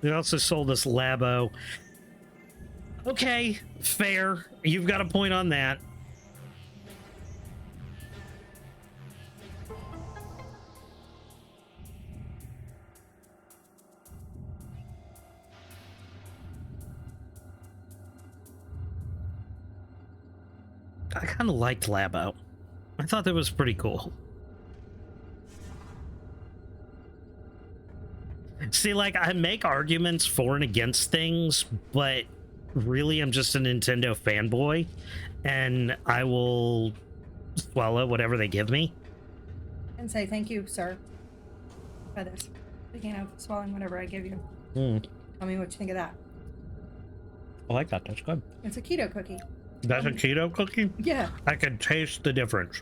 They also sold us Labo. Okay, fair. You've got a point on that. I kind of liked Labo. I thought that was pretty cool. See, like, I make arguments for and against things, but really I'm just a Nintendo fanboy, and I will swallow whatever they give me. And say thank you, sir, for this. Speaking of swallowing whatever I give you. Tell me what you think of that. I like that. That's good. It's a keto cookie. That's a Cheeto cookie? Yeah. I can taste the difference.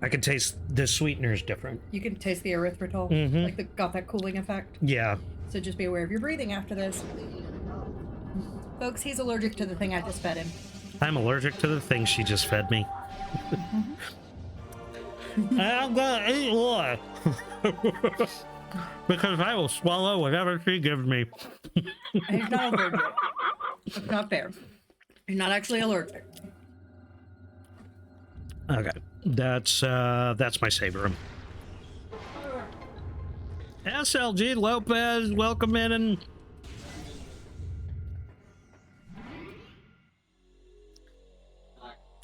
I can taste the sweetener's different. You can taste the erythritol. Like got that cooling effect. Yeah. So just be aware of your breathing after this. Folks, he's allergic to the thing I just fed him. I'm allergic to the thing she just fed me. I'm gonna eat more. Because I will swallow whatever she gives me. He's not allergic. That's not fair. He's not actually allergic. Okay. That's my save room. SLG Lopez, welcome in and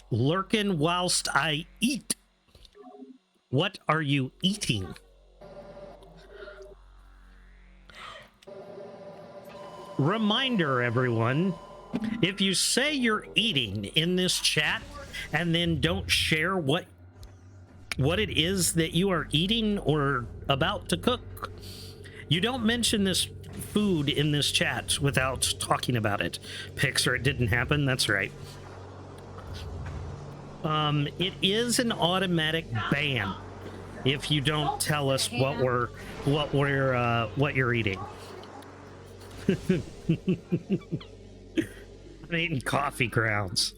lurking whilst I eat. What are you eating? Reminder, everyone, if you say you're eating in this chat and then don't share what it is that you are eating or about to cook, you don't mention this food in this chat without talking about it. Pixar, it didn't happen. That's right. It is an automatic ban if you don't tell us what you're eating. I'm eating coffee grounds.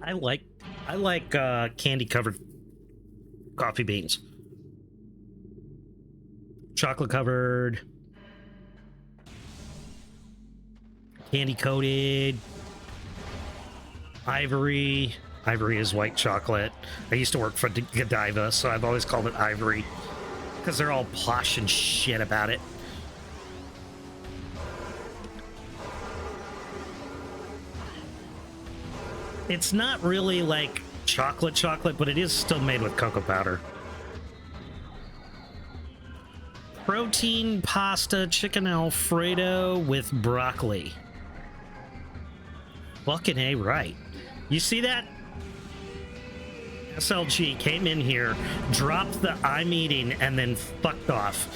I like candy covered coffee beans. Chocolate covered, candy coated, ivory. Ivory is white chocolate. I used to work for Godiva, so I've always called it ivory because they're all posh and shit about it. It's not really like chocolate, but it is still made with cocoa powder. Protein pasta chicken Alfredo with broccoli. Fucking A right. You see that? SLG came in here, dropped the I'm eating, and then fucked off.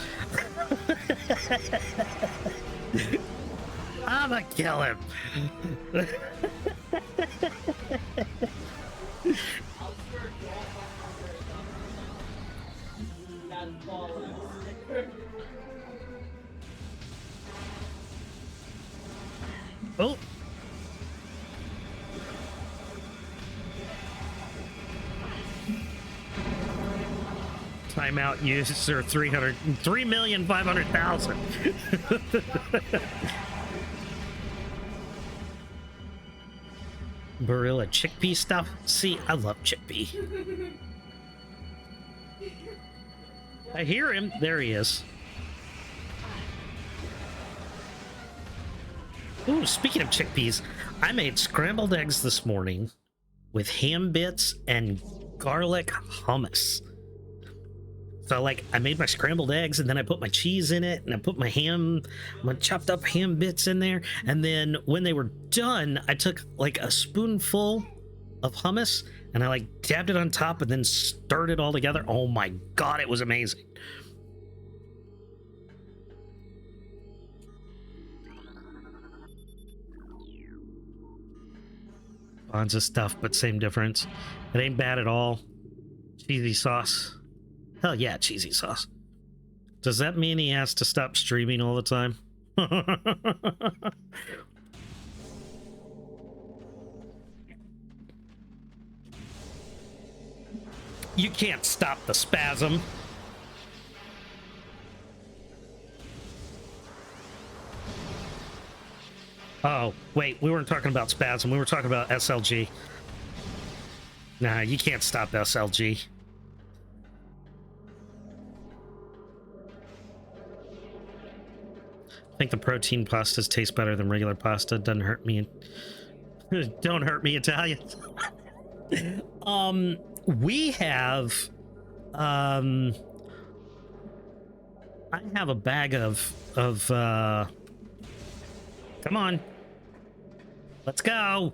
I'ma kill him. Oh. Timeout user 3,500,000. Barilla chickpea stuff. See, I love chickpea. I hear him. There he is. Ooh, speaking of chickpeas, I made scrambled eggs this morning with ham bits and garlic hummus. So, like, I made my scrambled eggs, and then I put my cheese in it, and I put my chopped up ham bits in there. And then when they were done, I took, like, a spoonful of hummus, and I, like, dabbed it on top and then stirred it all together. Oh, my God, it was amazing. Bonza stuff, but same difference. It ain't bad at all. Cheesy sauce. Hell yeah, cheesy sauce. Does that mean he has to stop streaming all the time? You can't stop the spasm. Oh, wait, we weren't talking about spasm. We were talking about SLG. Nah, you can't stop SLG. I think the protein pastas taste better than regular pasta. Doesn't hurt me. Don't hurt me, Italian. We have I have a bag of come on. Let's go.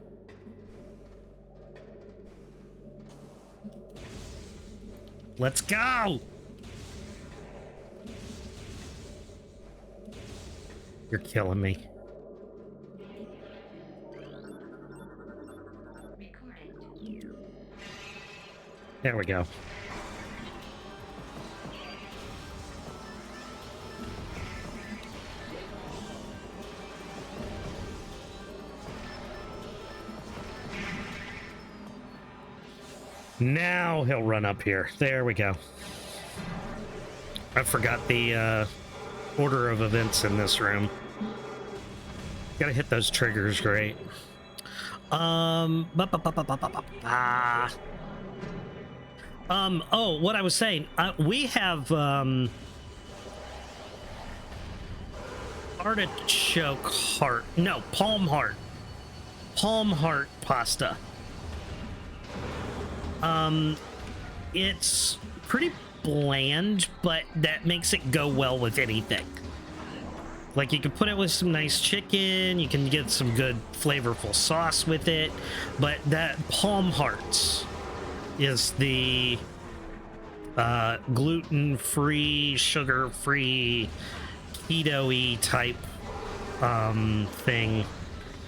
Let's go. You're killing me. There we go. Now he'll run up here. There we go. I forgot the order of events in this room. Gotta hit those triggers great. Oh, what I was saying, we have artichoke heart. No, palm heart pasta. It's pretty bland, but that makes it go well with anything. Like, you can put it with some nice chicken, you can get some good flavorful sauce with it, but that palm hearts is the gluten-free, sugar-free, keto-y type thing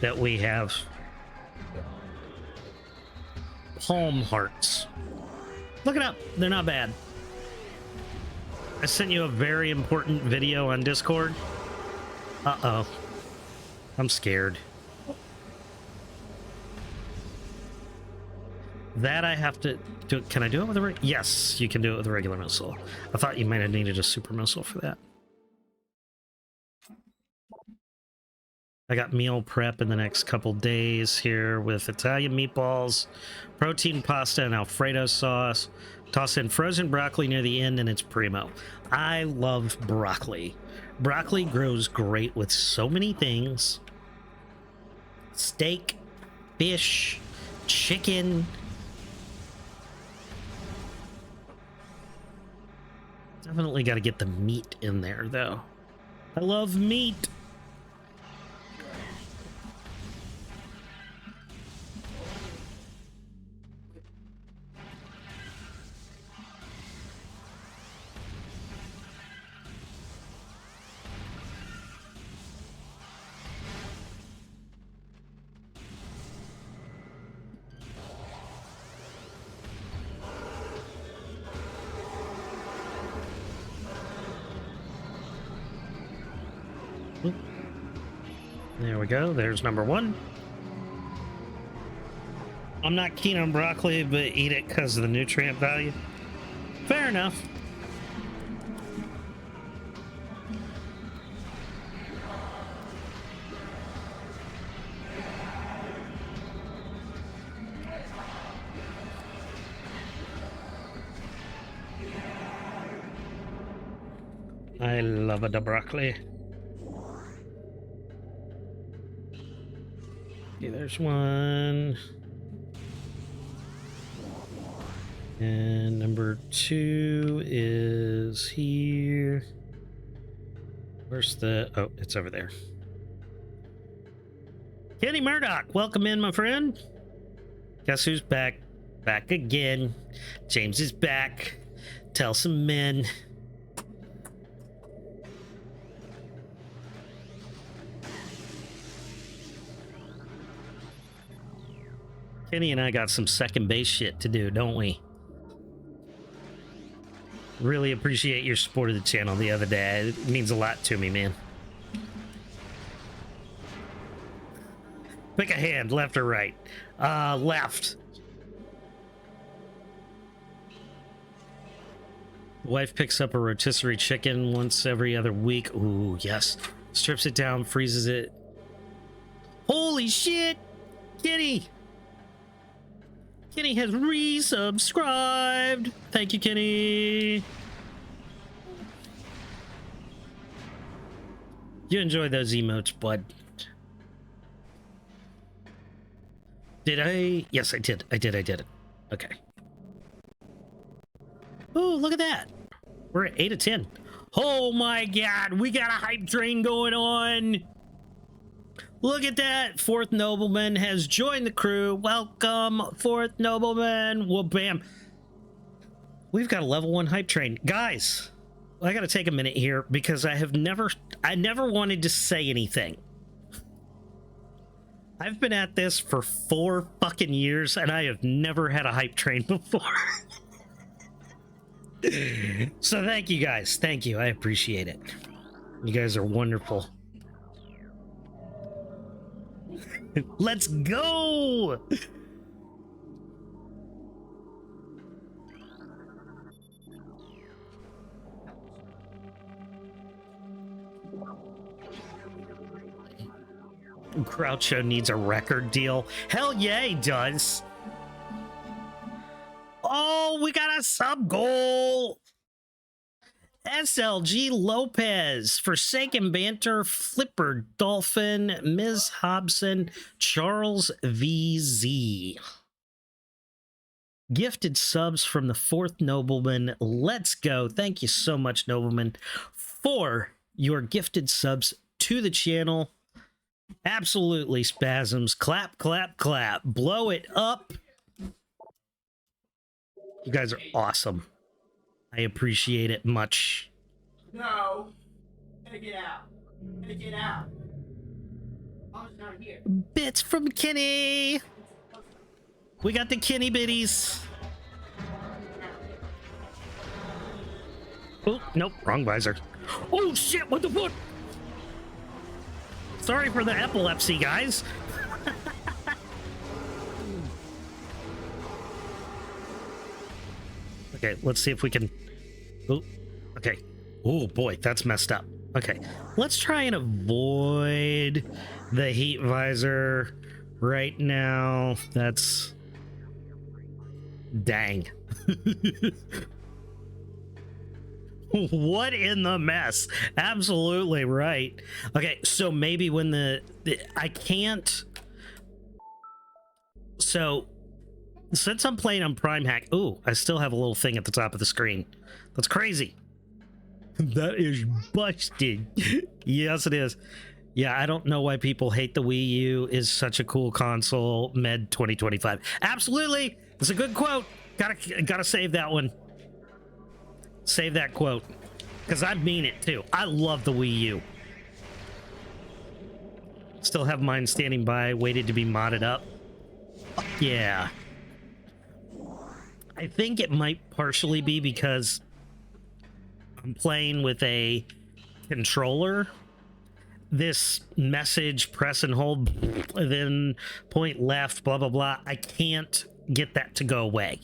that we have. Palm hearts. Look it up. They're not bad. I sent you a very important video on Discord. Uh-oh. I'm scared. That I have to do. Can I do it with a yes, you can do it with a regular missile. I thought you might have needed a super missile for that. I got meal prep in the next couple days here with Italian meatballs, protein pasta, and Alfredo sauce. Toss in frozen broccoli near the end, and it's primo. I love broccoli. Broccoli grows great with so many things. Steak, fish, chicken. Definitely got to get the meat in there, though. I love meat. There we go. There's number one. I'm not keen on broccoli, but eat it because of the nutrient value. Fair enough. I love the broccoli. Okay, there's one. And number two is here. Where's the... Oh, it's over there. Kenny Murdoch, welcome in, my friend. Guess who's back? Back again. James is back. Tell some men. Kenny and I got some second base shit to do, don't we? Really appreciate your support of the channel the other day. It means a lot to me, man. Pick a hand, left or right. Left. Wife picks up a rotisserie chicken once every other week. Ooh, yes. Strips it down, freezes it. Holy shit! Kenny! Kenny has resubscribed. Thank you, Kenny. You enjoy those emotes, bud. Did I? Yes, I did. I did it. Okay. Oh, look at that. We're at 8 of 10. Oh my god, we got a hype train going on. Look at that. Fourth Nobleman has joined the crew. Welcome, Fourth Nobleman. Well, bam. We've got a level 1 hype train. Guys, I got to take a minute here because I never wanted to say anything. I've been at this for 4 fucking years and I have never had a hype train before. So thank you guys. Thank you. I appreciate it. You guys are wonderful. Let's go! Groucho needs a record deal. Hell yeah, he does. Oh, we got a sub goal. SLG Lopez, Forsaken Banter, Flipper Dolphin, Ms. Hobson, Charles VZ. Gifted subs from the Fourth Nobleman. Let's go. Thank you so much, Nobleman, for your gifted subs to the channel. Absolutely, Spasms. Clap, clap, clap. Blow it up. You guys are awesome. I appreciate it much. No. Take it out. Take it out. Oh, it's not here. Bits from Kenny. We got the Kenny bitties. Oh, nope. Wrong visor. Oh, shit. What the fuck? Sorry for the epilepsy, guys. Okay, let's see if we can... Oh, okay. Oh, boy, that's messed up. Okay, let's try and avoid the heat visor right now. That's... Dang. What in the mess? Absolutely right. Okay, so maybe when the I can't... So... Since I'm playing on Prime Hack, ooh, I still have a little thing at the top of the screen. That's crazy. That is busted. Yes, it is. Yeah, I don't know why people hate the Wii U. Is such a cool console. Med 2025. Absolutely. It's a good quote. Gotta save that one. Save that quote. Because I mean it too. I love the Wii U. Still have mine standing by, waited to be modded up. Fuck yeah. I think it might partially be because I'm playing with a controller. This message, press and hold, then point left, blah, blah, blah. I can't get that to go away.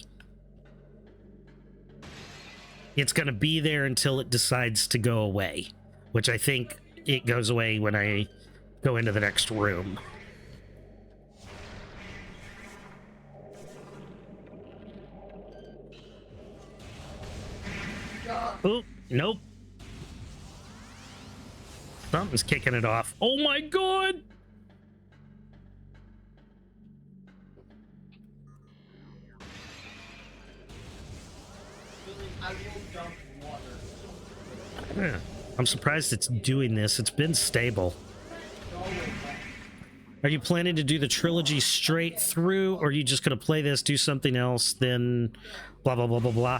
It's going to be there until it decides to go away, which I think it goes away when I go into the next room. Oh, nope. Something's kicking it off. Oh my god! I will dump water. I'm surprised it's doing this. It's been stable. Are you planning to do the trilogy straight through, or are you just going to play this, do something else, then blah, blah, blah, blah, blah?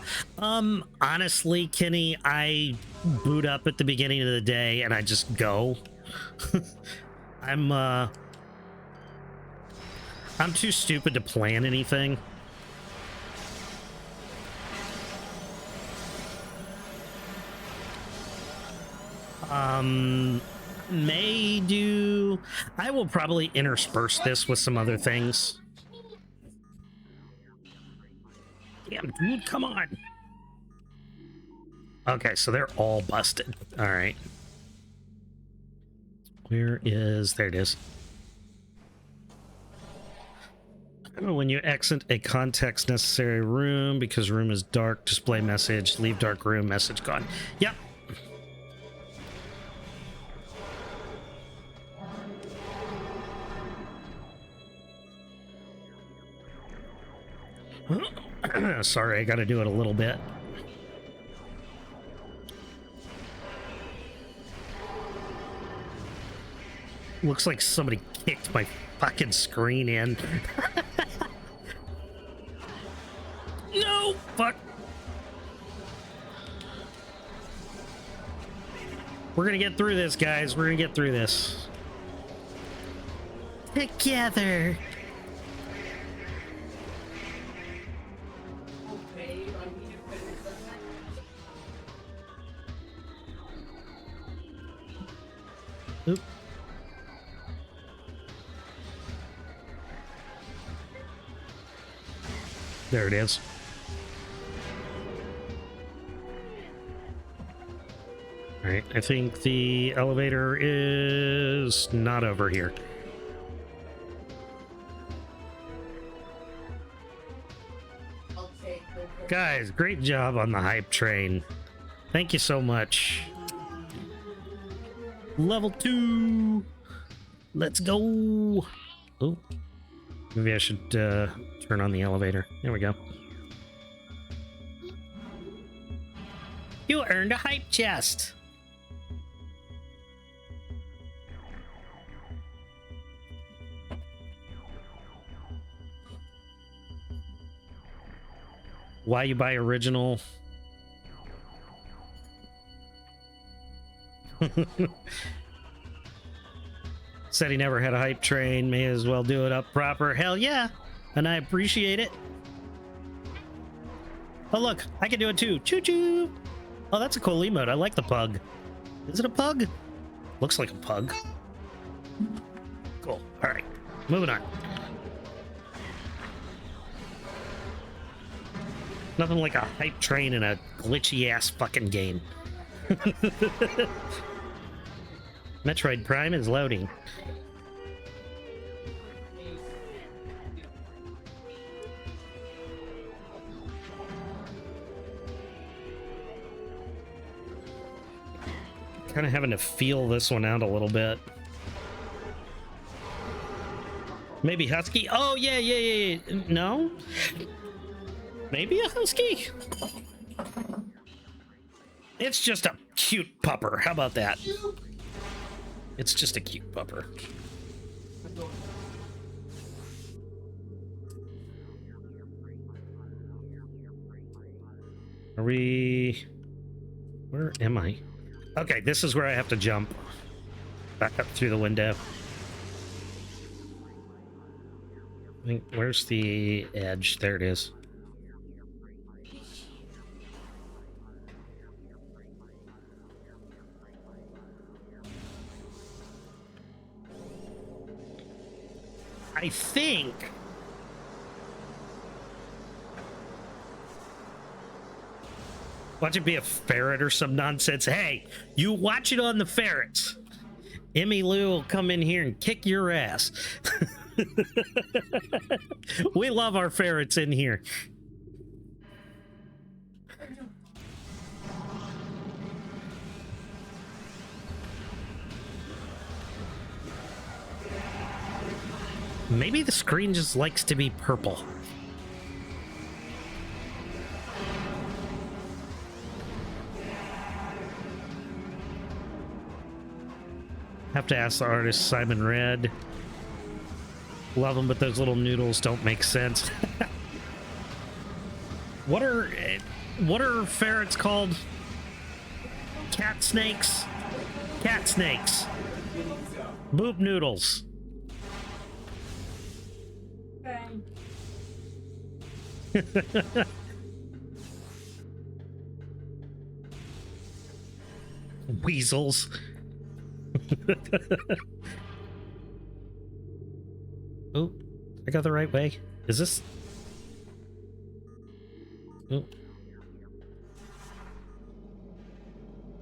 Honestly, Kenny, I boot up at the beginning of the day and I just go. I'm too stupid to plan anything. I will probably intersperse this with some other things. Damn, dude, come on. Okay, so they're all busted. All right. There it is. When you exit a context necessary room because room is dark, display message, leave dark room, message gone. Yep. Sorry, I gotta do it a little bit. Looks like somebody kicked my fucking screen in. No! Fuck! We're gonna get through this, guys. We're gonna get through this. Together. Oop. There it is. All right, I think the elevator is not over here. Guys, great job on the hype train. Thank you so much. Level 2. Let's go. Oh, maybe I should turn on the elevator. There we go. You earned a hype chest. Why you buy original? Said he never had a hype train, may as well do it up proper. Hell yeah, and I appreciate it. Oh look, I can do it too. Choo choo. Oh, that's a cool emote. I like the pug. Is it a pug? Looks like a pug. Cool. All right, moving on. Nothing like a hype train in a glitchy ass fucking game. Metroid Prime is loading. Kind of having to feel this one out a little bit. Maybe husky? Oh, yeah. No? Maybe a husky? It's just a cute pupper. How about that? It's just a cute pupper. Are we... Where am I? Okay, this is where I have to jump. Back up through the window. I think, where's the edge? There it is. I think... Watch it be a ferret or some nonsense. Hey, you watch it on the ferrets. Emmy Lou will come in here and kick your ass. We love our ferrets in here. Maybe the screen just likes to be purple. Have to ask the artist Simon Red. Love them, but those little noodles don't make sense. What are ferrets called? Cat snakes? Cat snakes. Boop noodles. Okay. Weasels. Oh, I got the right way. Is this... Oh.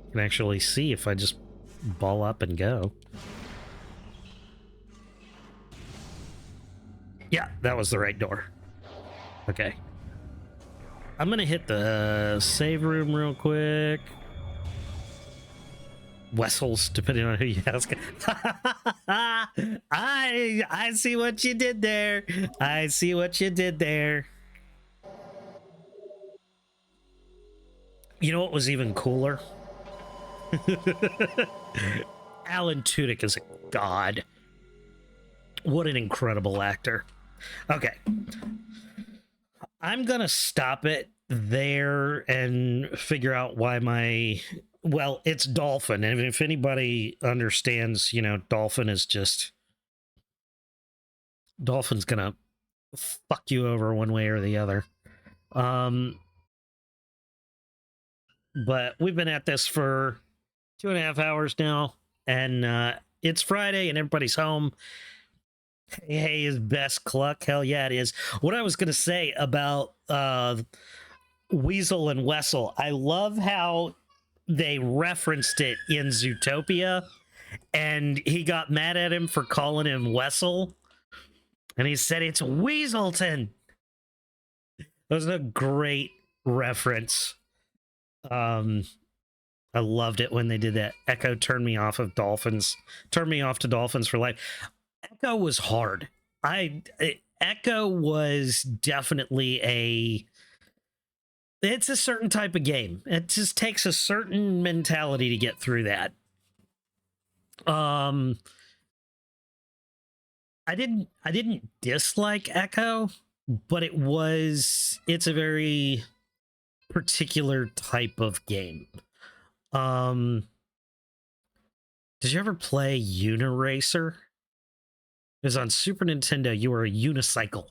I can actually see if I just ball up and go. Yeah, that was the right door. Okay. I'm gonna hit the save room real quick. Wessels, depending on who you ask. I see what you did there. I see what you did there. You know what was even cooler? Alan Tudyk is a god. What an incredible actor. Okay. I'm gonna stop it there and figure out why my... Well, it's Dolphin, and if anybody understands, you know, Dolphin is just... Dolphin's gonna fuck you over one way or the other. But we've been at this for 2.5 hours now, and it's Friday, and everybody's home. Hey is best cluck. Hell yeah, it is. What I was gonna say about Weasel and Wessel, I love how they referenced it in Zootopia, and he got mad at him for calling him Wessel, and he said it's Weaselton. That was a great reference. I loved it when they did that. Echo turned me off of Dolphins. Turned me off to Dolphins for life. Echo was hard. Echo was definitely it's a certain type of game. It just takes a certain mentality to get through that. I didn't dislike Echo, but it's a very particular type of game. Did you ever play Uniracer? It was on Super Nintendo. You were a unicycle.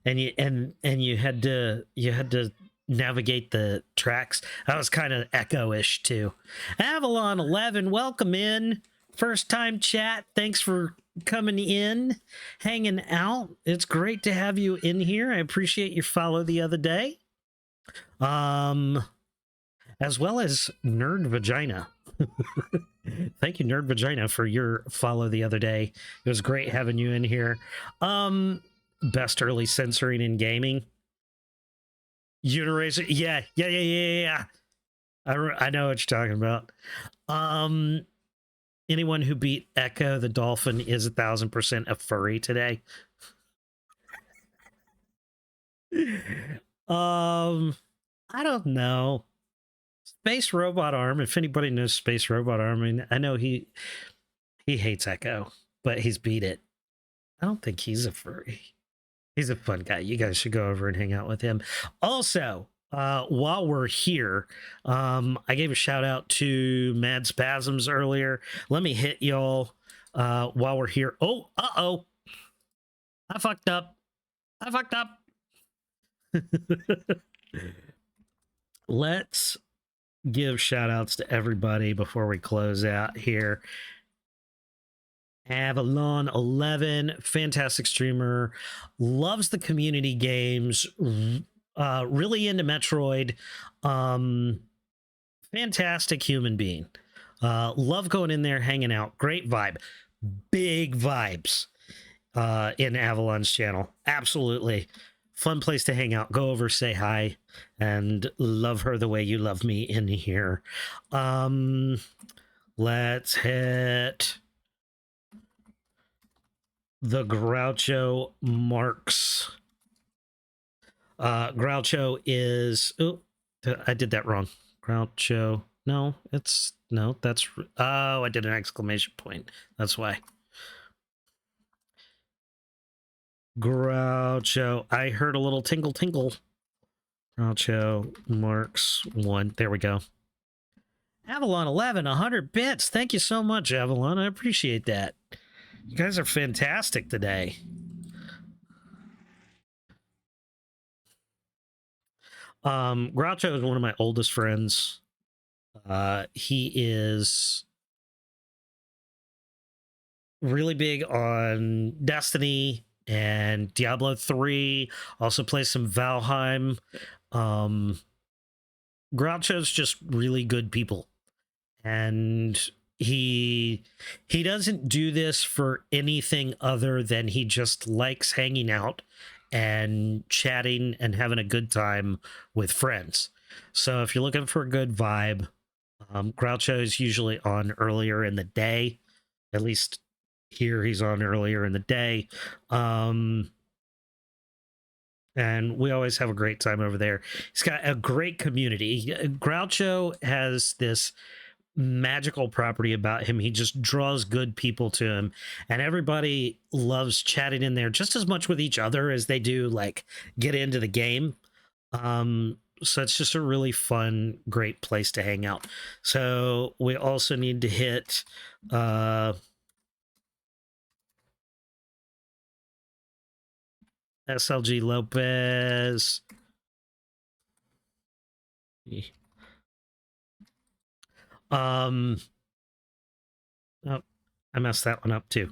And you had to navigate the tracks. That was kind of Echo-ish too. Avalon 11, welcome in. First time chat. Thanks for coming in, hanging out. It's great to have you in here. I appreciate your follow the other day. As well as Nerd Vagina. Thank you, Nerd Vagina, for your follow the other day. It was great having you in here. Best early censoring in gaming. Uniracer. Yeah. I know what you're talking about. Anyone who beat Echo the Dolphin is 1,000% a furry today. I don't know. Space Robot Arm, if anybody knows Space Robot Arm, I mean, I know he hates Echo, but he's beat it. I don't think he's a furry. He's a fun guy. You guys should go over and hang out with him. Also, while we're here, I gave a shout out to Mad Spasms earlier. Let me hit y'all while we're here. Oh, uh-oh. I fucked up. Let's give shout outs to everybody before we close out here. Avalon 11, fantastic streamer, loves the community games, really into Metroid, fantastic human being. Love going in there, hanging out, great vibe, big vibes in Avalon's channel. Absolutely fun place to hang out. Go over, say hi, and love her the way you love me in here. Let's hit the Groucho Marks. Groucho is, oh, I did that wrong. Groucho, no, that's, no, that's, oh, I did an exclamation point. That's why. Groucho, I heard a little tingle tingle. Groucho Marks 1, there we go. Avalon 11, 100 bits. Thank you so much, Avalon. I appreciate that. You guys are fantastic today. Groucho is one of my oldest friends. He is really big on Destiny and Diablo 3. Also plays some Valheim. Groucho's just really good people. And he doesn't do this for anything other than he just likes hanging out and chatting and having a good time with friends. So if you're looking for a good vibe, Groucho is usually on earlier in the day. At least here he's on earlier in the day. And we always have a great time over there. He's got a great community. Groucho has this magical property about him. He just draws good people to him, and everybody loves chatting in there just as much with each other as they do like get into the game. So it's just a really fun, great place to hang out. So we also need to hit SLG Lopez. Oh, I messed that one up too.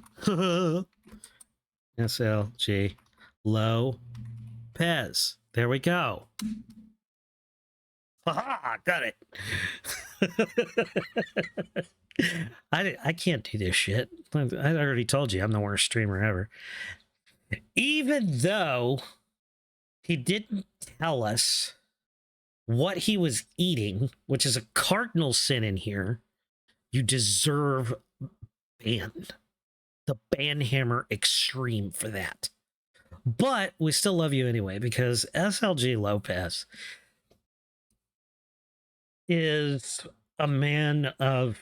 SLG Lopez. There we go. Haha, got it. I can't do this shit. I already told you I'm the worst streamer ever. Even though he didn't tell us what he was eating, which is a cardinal sin in here, you deserve ban. The ban hammer extreme for that. But we still love you anyway, because SLG Lopez is a man of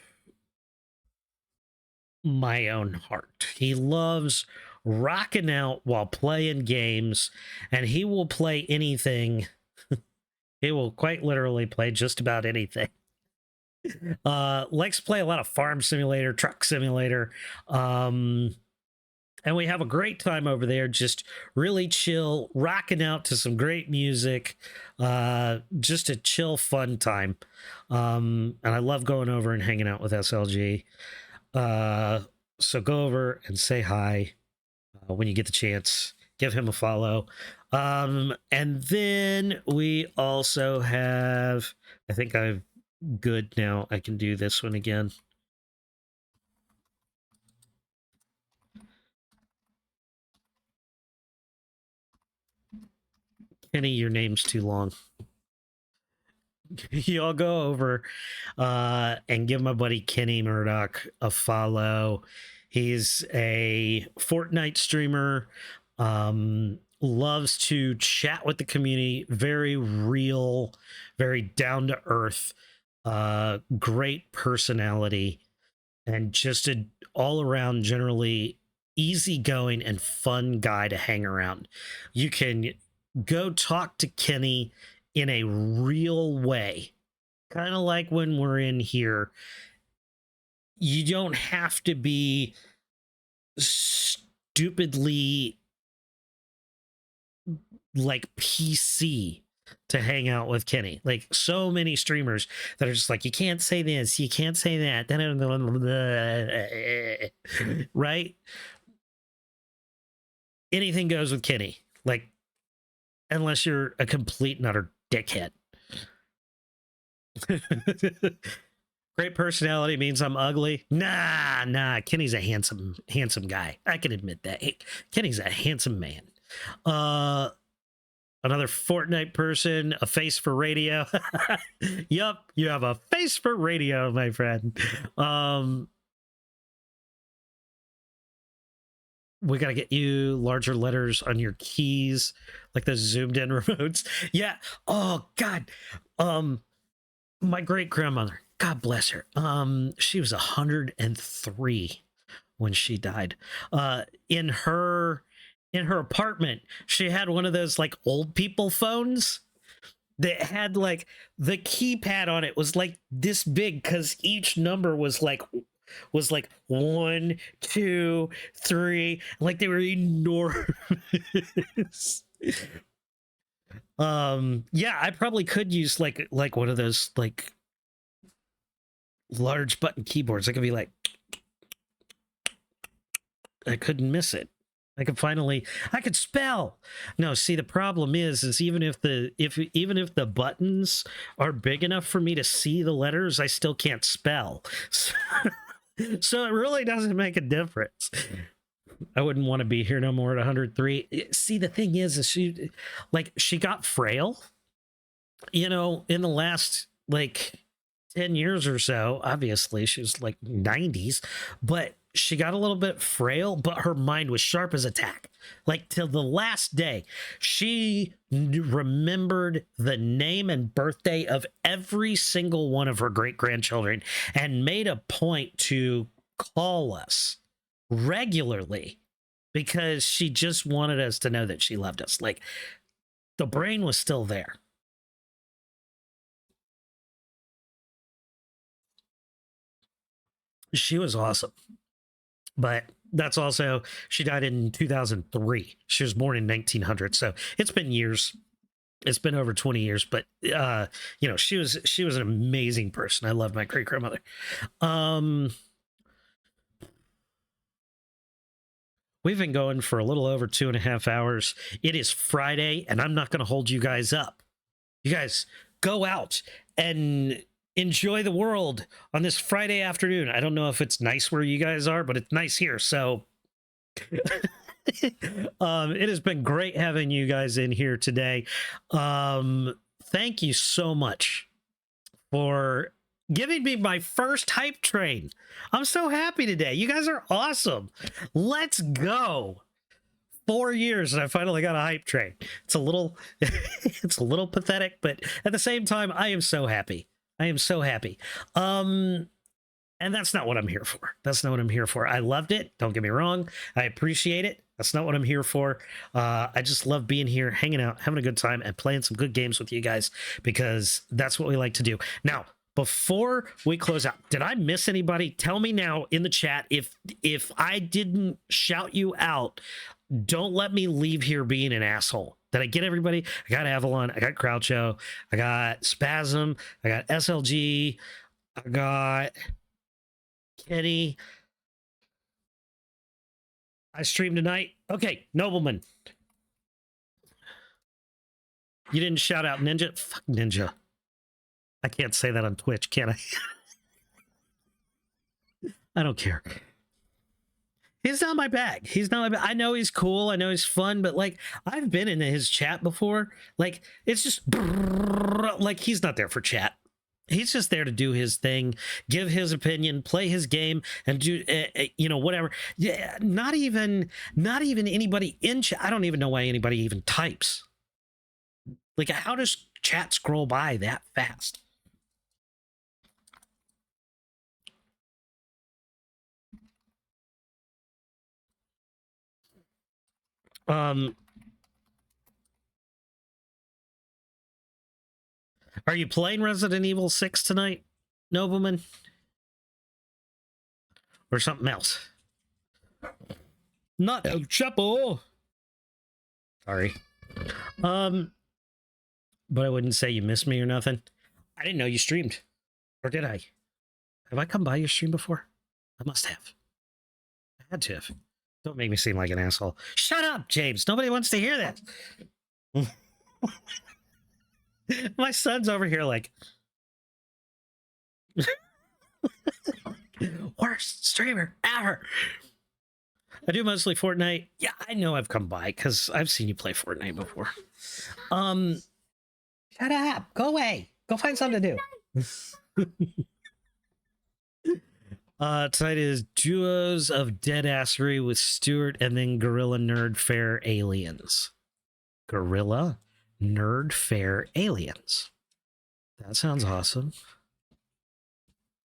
my own heart. He loves rocking out while playing games, and he will play anything. He will quite literally play just about anything. Likes to play a lot of Farm Simulator, Truck Simulator, and we have a great time over there, just really chill, rocking out to some great music, just a chill, fun time. And I love going over and hanging out with SLG. So go over and say hi when you get the chance. Give him a follow. And then we also have, I think I'm good now. I can do this one again. Kenny, your name's too long. Y'all go over and give my buddy Kenny Murdoch a follow. He's a Fortnite streamer, loves to chat with the community, very real, very down to earth, great personality, and just an all around generally easygoing and fun guy to hang around. You can go talk to Kenny in a real way, kind of like when we're in here. You don't have to be stupidly like PC to hang out with Kenny. Like so many streamers that are just like, you can't say this, you can't say that, right? Anything goes with Kenny. Like, unless you're a complete and utter dickhead. Great personality means I'm ugly. Nah. Kenny's a handsome guy. I can admit that. Hey, Kenny's a handsome man. Another Fortnite person, a face for radio. Yup, you have a face for radio, my friend. We got to get you larger letters on your keys, like the zoomed in remotes. Yeah. Oh God. My great grandmother, God bless her. She was 103 when she died. In her apartment, she had one of those like old people phones that had like the keypad on it was like this big because each number was like 1, 2, 3, like they were enormous. Yeah, I probably could use like one of those like large button keyboards. I could be like, I couldn't miss it. I could spell. No, see, the problem is even if the buttons are big enough for me to see the letters, I still can't spell. So it really doesn't make a difference. I wouldn't want to be here no more at 103. See, the thing is she got frail, in the last like 10 years or so. Obviously, she was like 90s, but she got a little bit frail, but her mind was sharp as a tack. Like till the last day, she remembered the name and birthday of every single one of her great grandchildren and made a point to call us regularly because she just wanted us to know that she loved us. Like the brain was still there. She was awesome. But that's also, she died in 2003. She was born in 1900. So it's been years. It's been over 20 years, but she was an amazing person. I love my great grandmother. We've been going for a little over 2.5 hours. It is Friday, and I'm not going to hold you guys up. You guys go out and enjoy the world on this Friday afternoon. I don't know if it's nice where you guys are, but it's nice here. So it has been great having you guys in here today. Thank you so much for giving me my first hype train. I'm so happy today. You guys are awesome. Let's go. 4 years and I finally got a hype train. It's a little pathetic, but at the same time, I am so happy. I am so happy. And that's not what I'm here for. That's not what I'm here for. I loved it. Don't get me wrong. I appreciate it. That's not what I'm here for. I just love being here, hanging out, having a good time, and playing some good games with you guys because that's what we like to do. Now, before we close out, did I miss anybody? Tell me now in the chat if I didn't shout you out. Don't let me leave here being an asshole. Did I get everybody? I got Avalon. I got Croucho. I got Spasm. I got SLG. I got Kenny. I stream tonight. Okay, Nobleman. You didn't shout out Ninja? Fuck Ninja. I can't say that on Twitch, can I? I don't care. He's not my bag. He's not my bag. I know he's cool. I know he's fun, but like I've been in his chat before. Like it's just like he's not there for chat. He's just there to do his thing, give his opinion, play his game, and do whatever. Yeah, not even anybody in chat. I don't even know why anybody even types. Like, how does chat scroll by that fast? Are you playing Resident Evil 6 tonight, Nobleman? Or something else? Not El Chapo. Sorry. But I wouldn't say you missed me or nothing. I didn't know you streamed. Or did I? Have I come by your stream before? I must have. I had to have. Don't make me seem like an asshole. Shut up, James. Nobody wants to hear that. My son's over here like... Worst streamer ever. I do mostly Fortnite. Yeah, I know I've come by because I've seen you play Fortnite before. Shut up. Go away. Go find something to do. Tonight is Duos of Deadassery with Stuart and then Gorilla Nerd Fair Aliens. Gorilla Nerd Fair Aliens. That sounds awesome.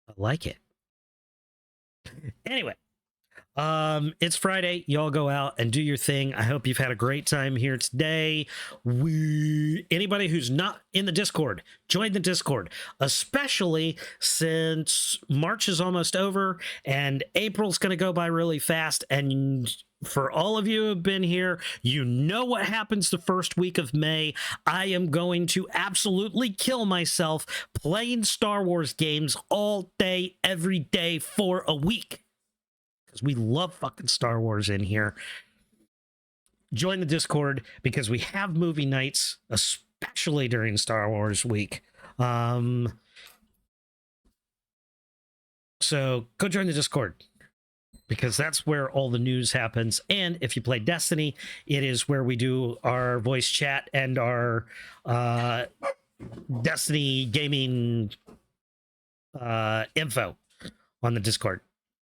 I like it. Anyway, it's Friday. Y'all go out and do your thing. I hope you've had a great time here today. Anybody who's not in the Discord, join the Discord, especially since March is almost over and April's going to go by really fast. And for all of you who have been here, you know what happens the first week of May. I am going to absolutely kill myself playing Star Wars games all day, every day for a week. Because we love fucking Star Wars in here. Join the Discord because we have movie nights, especially during Star Wars week. So go join the Discord because that's where all the news happens. And if you play Destiny, it is where we do our voice chat and our Destiny gaming info on the Discord.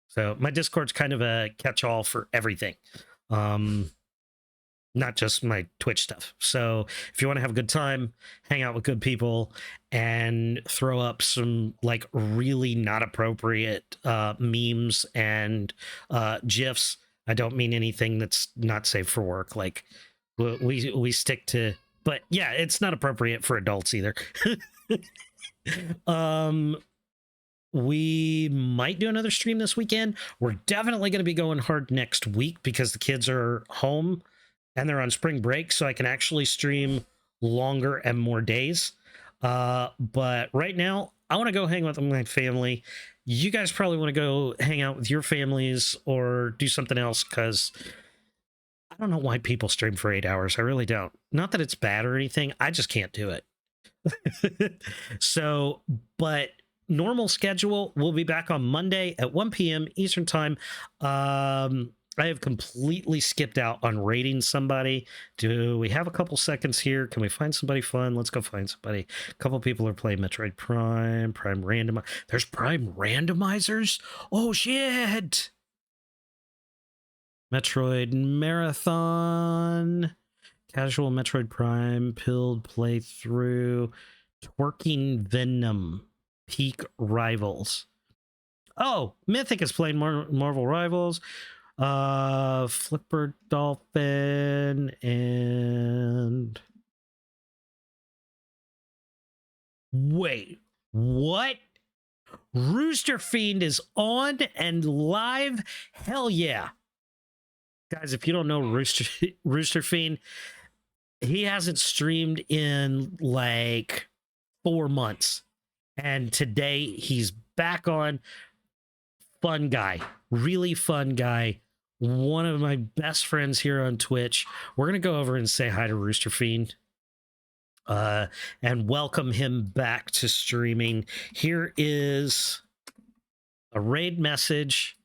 So my Discord's kind of a catch-all for everything. Not just my Twitch stuff. So if you want to have a good time, hang out with good people, and throw up some like really not appropriate memes and GIFs. I don't mean anything that's not safe for work. Like we stick to, but yeah, it's not appropriate for adults either. We might do another stream this weekend. We're definitely going to be going hard next week because the kids are home and they're on spring break, so I can actually stream longer and more days. But right now, I want to go hang with my family. You guys probably want to go hang out with your families or do something else because I don't know why people stream for 8 hours. I really don't. Not that it's bad or anything. I just can't do it. So, but normal schedule, we'll be back on Monday at 1 p.m. Eastern time. I have completely skipped out on rating somebody. Do we have a couple seconds here? Can we find somebody fun? Let's go find somebody. A couple people are playing Metroid Prime, Prime Randomizer. There's Prime Randomizers? Oh, shit! Metroid Marathon. Casual Metroid Prime. Pilled playthrough. Twerking Venom. Peak Rivals. Oh, Mythic is playing Marvel Rivals. Flipper Dolphin and wait, what? Rooster Fiend is on and live? Hell yeah. Guys, if you don't know Rooster Fiend, he hasn't streamed in like 4 months. And today he's back on. Fun guy, really fun guy. one of my best friends here on Twitch. We're going to go over and say hi to Rooster Fiend and welcome him back to streaming. Here is a raid message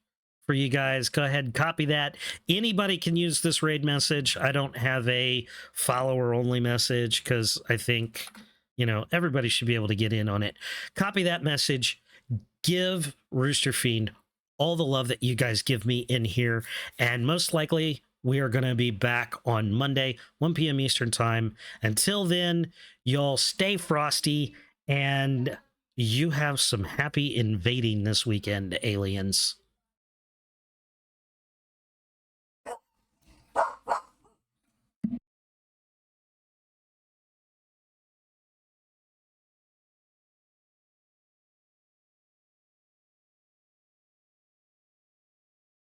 for you guys. Go ahead and copy that. Anybody can use this raid message. I don't have a follower only message because I think, you know, everybody should be able to get in on it. Copy that message. Give Rooster Fiend all the love that you guys give me in here. And most likely we are going to be back on Monday, 1 p.m. Eastern time. Until then, y'all stay frosty and you have some happy invading this weekend, aliens.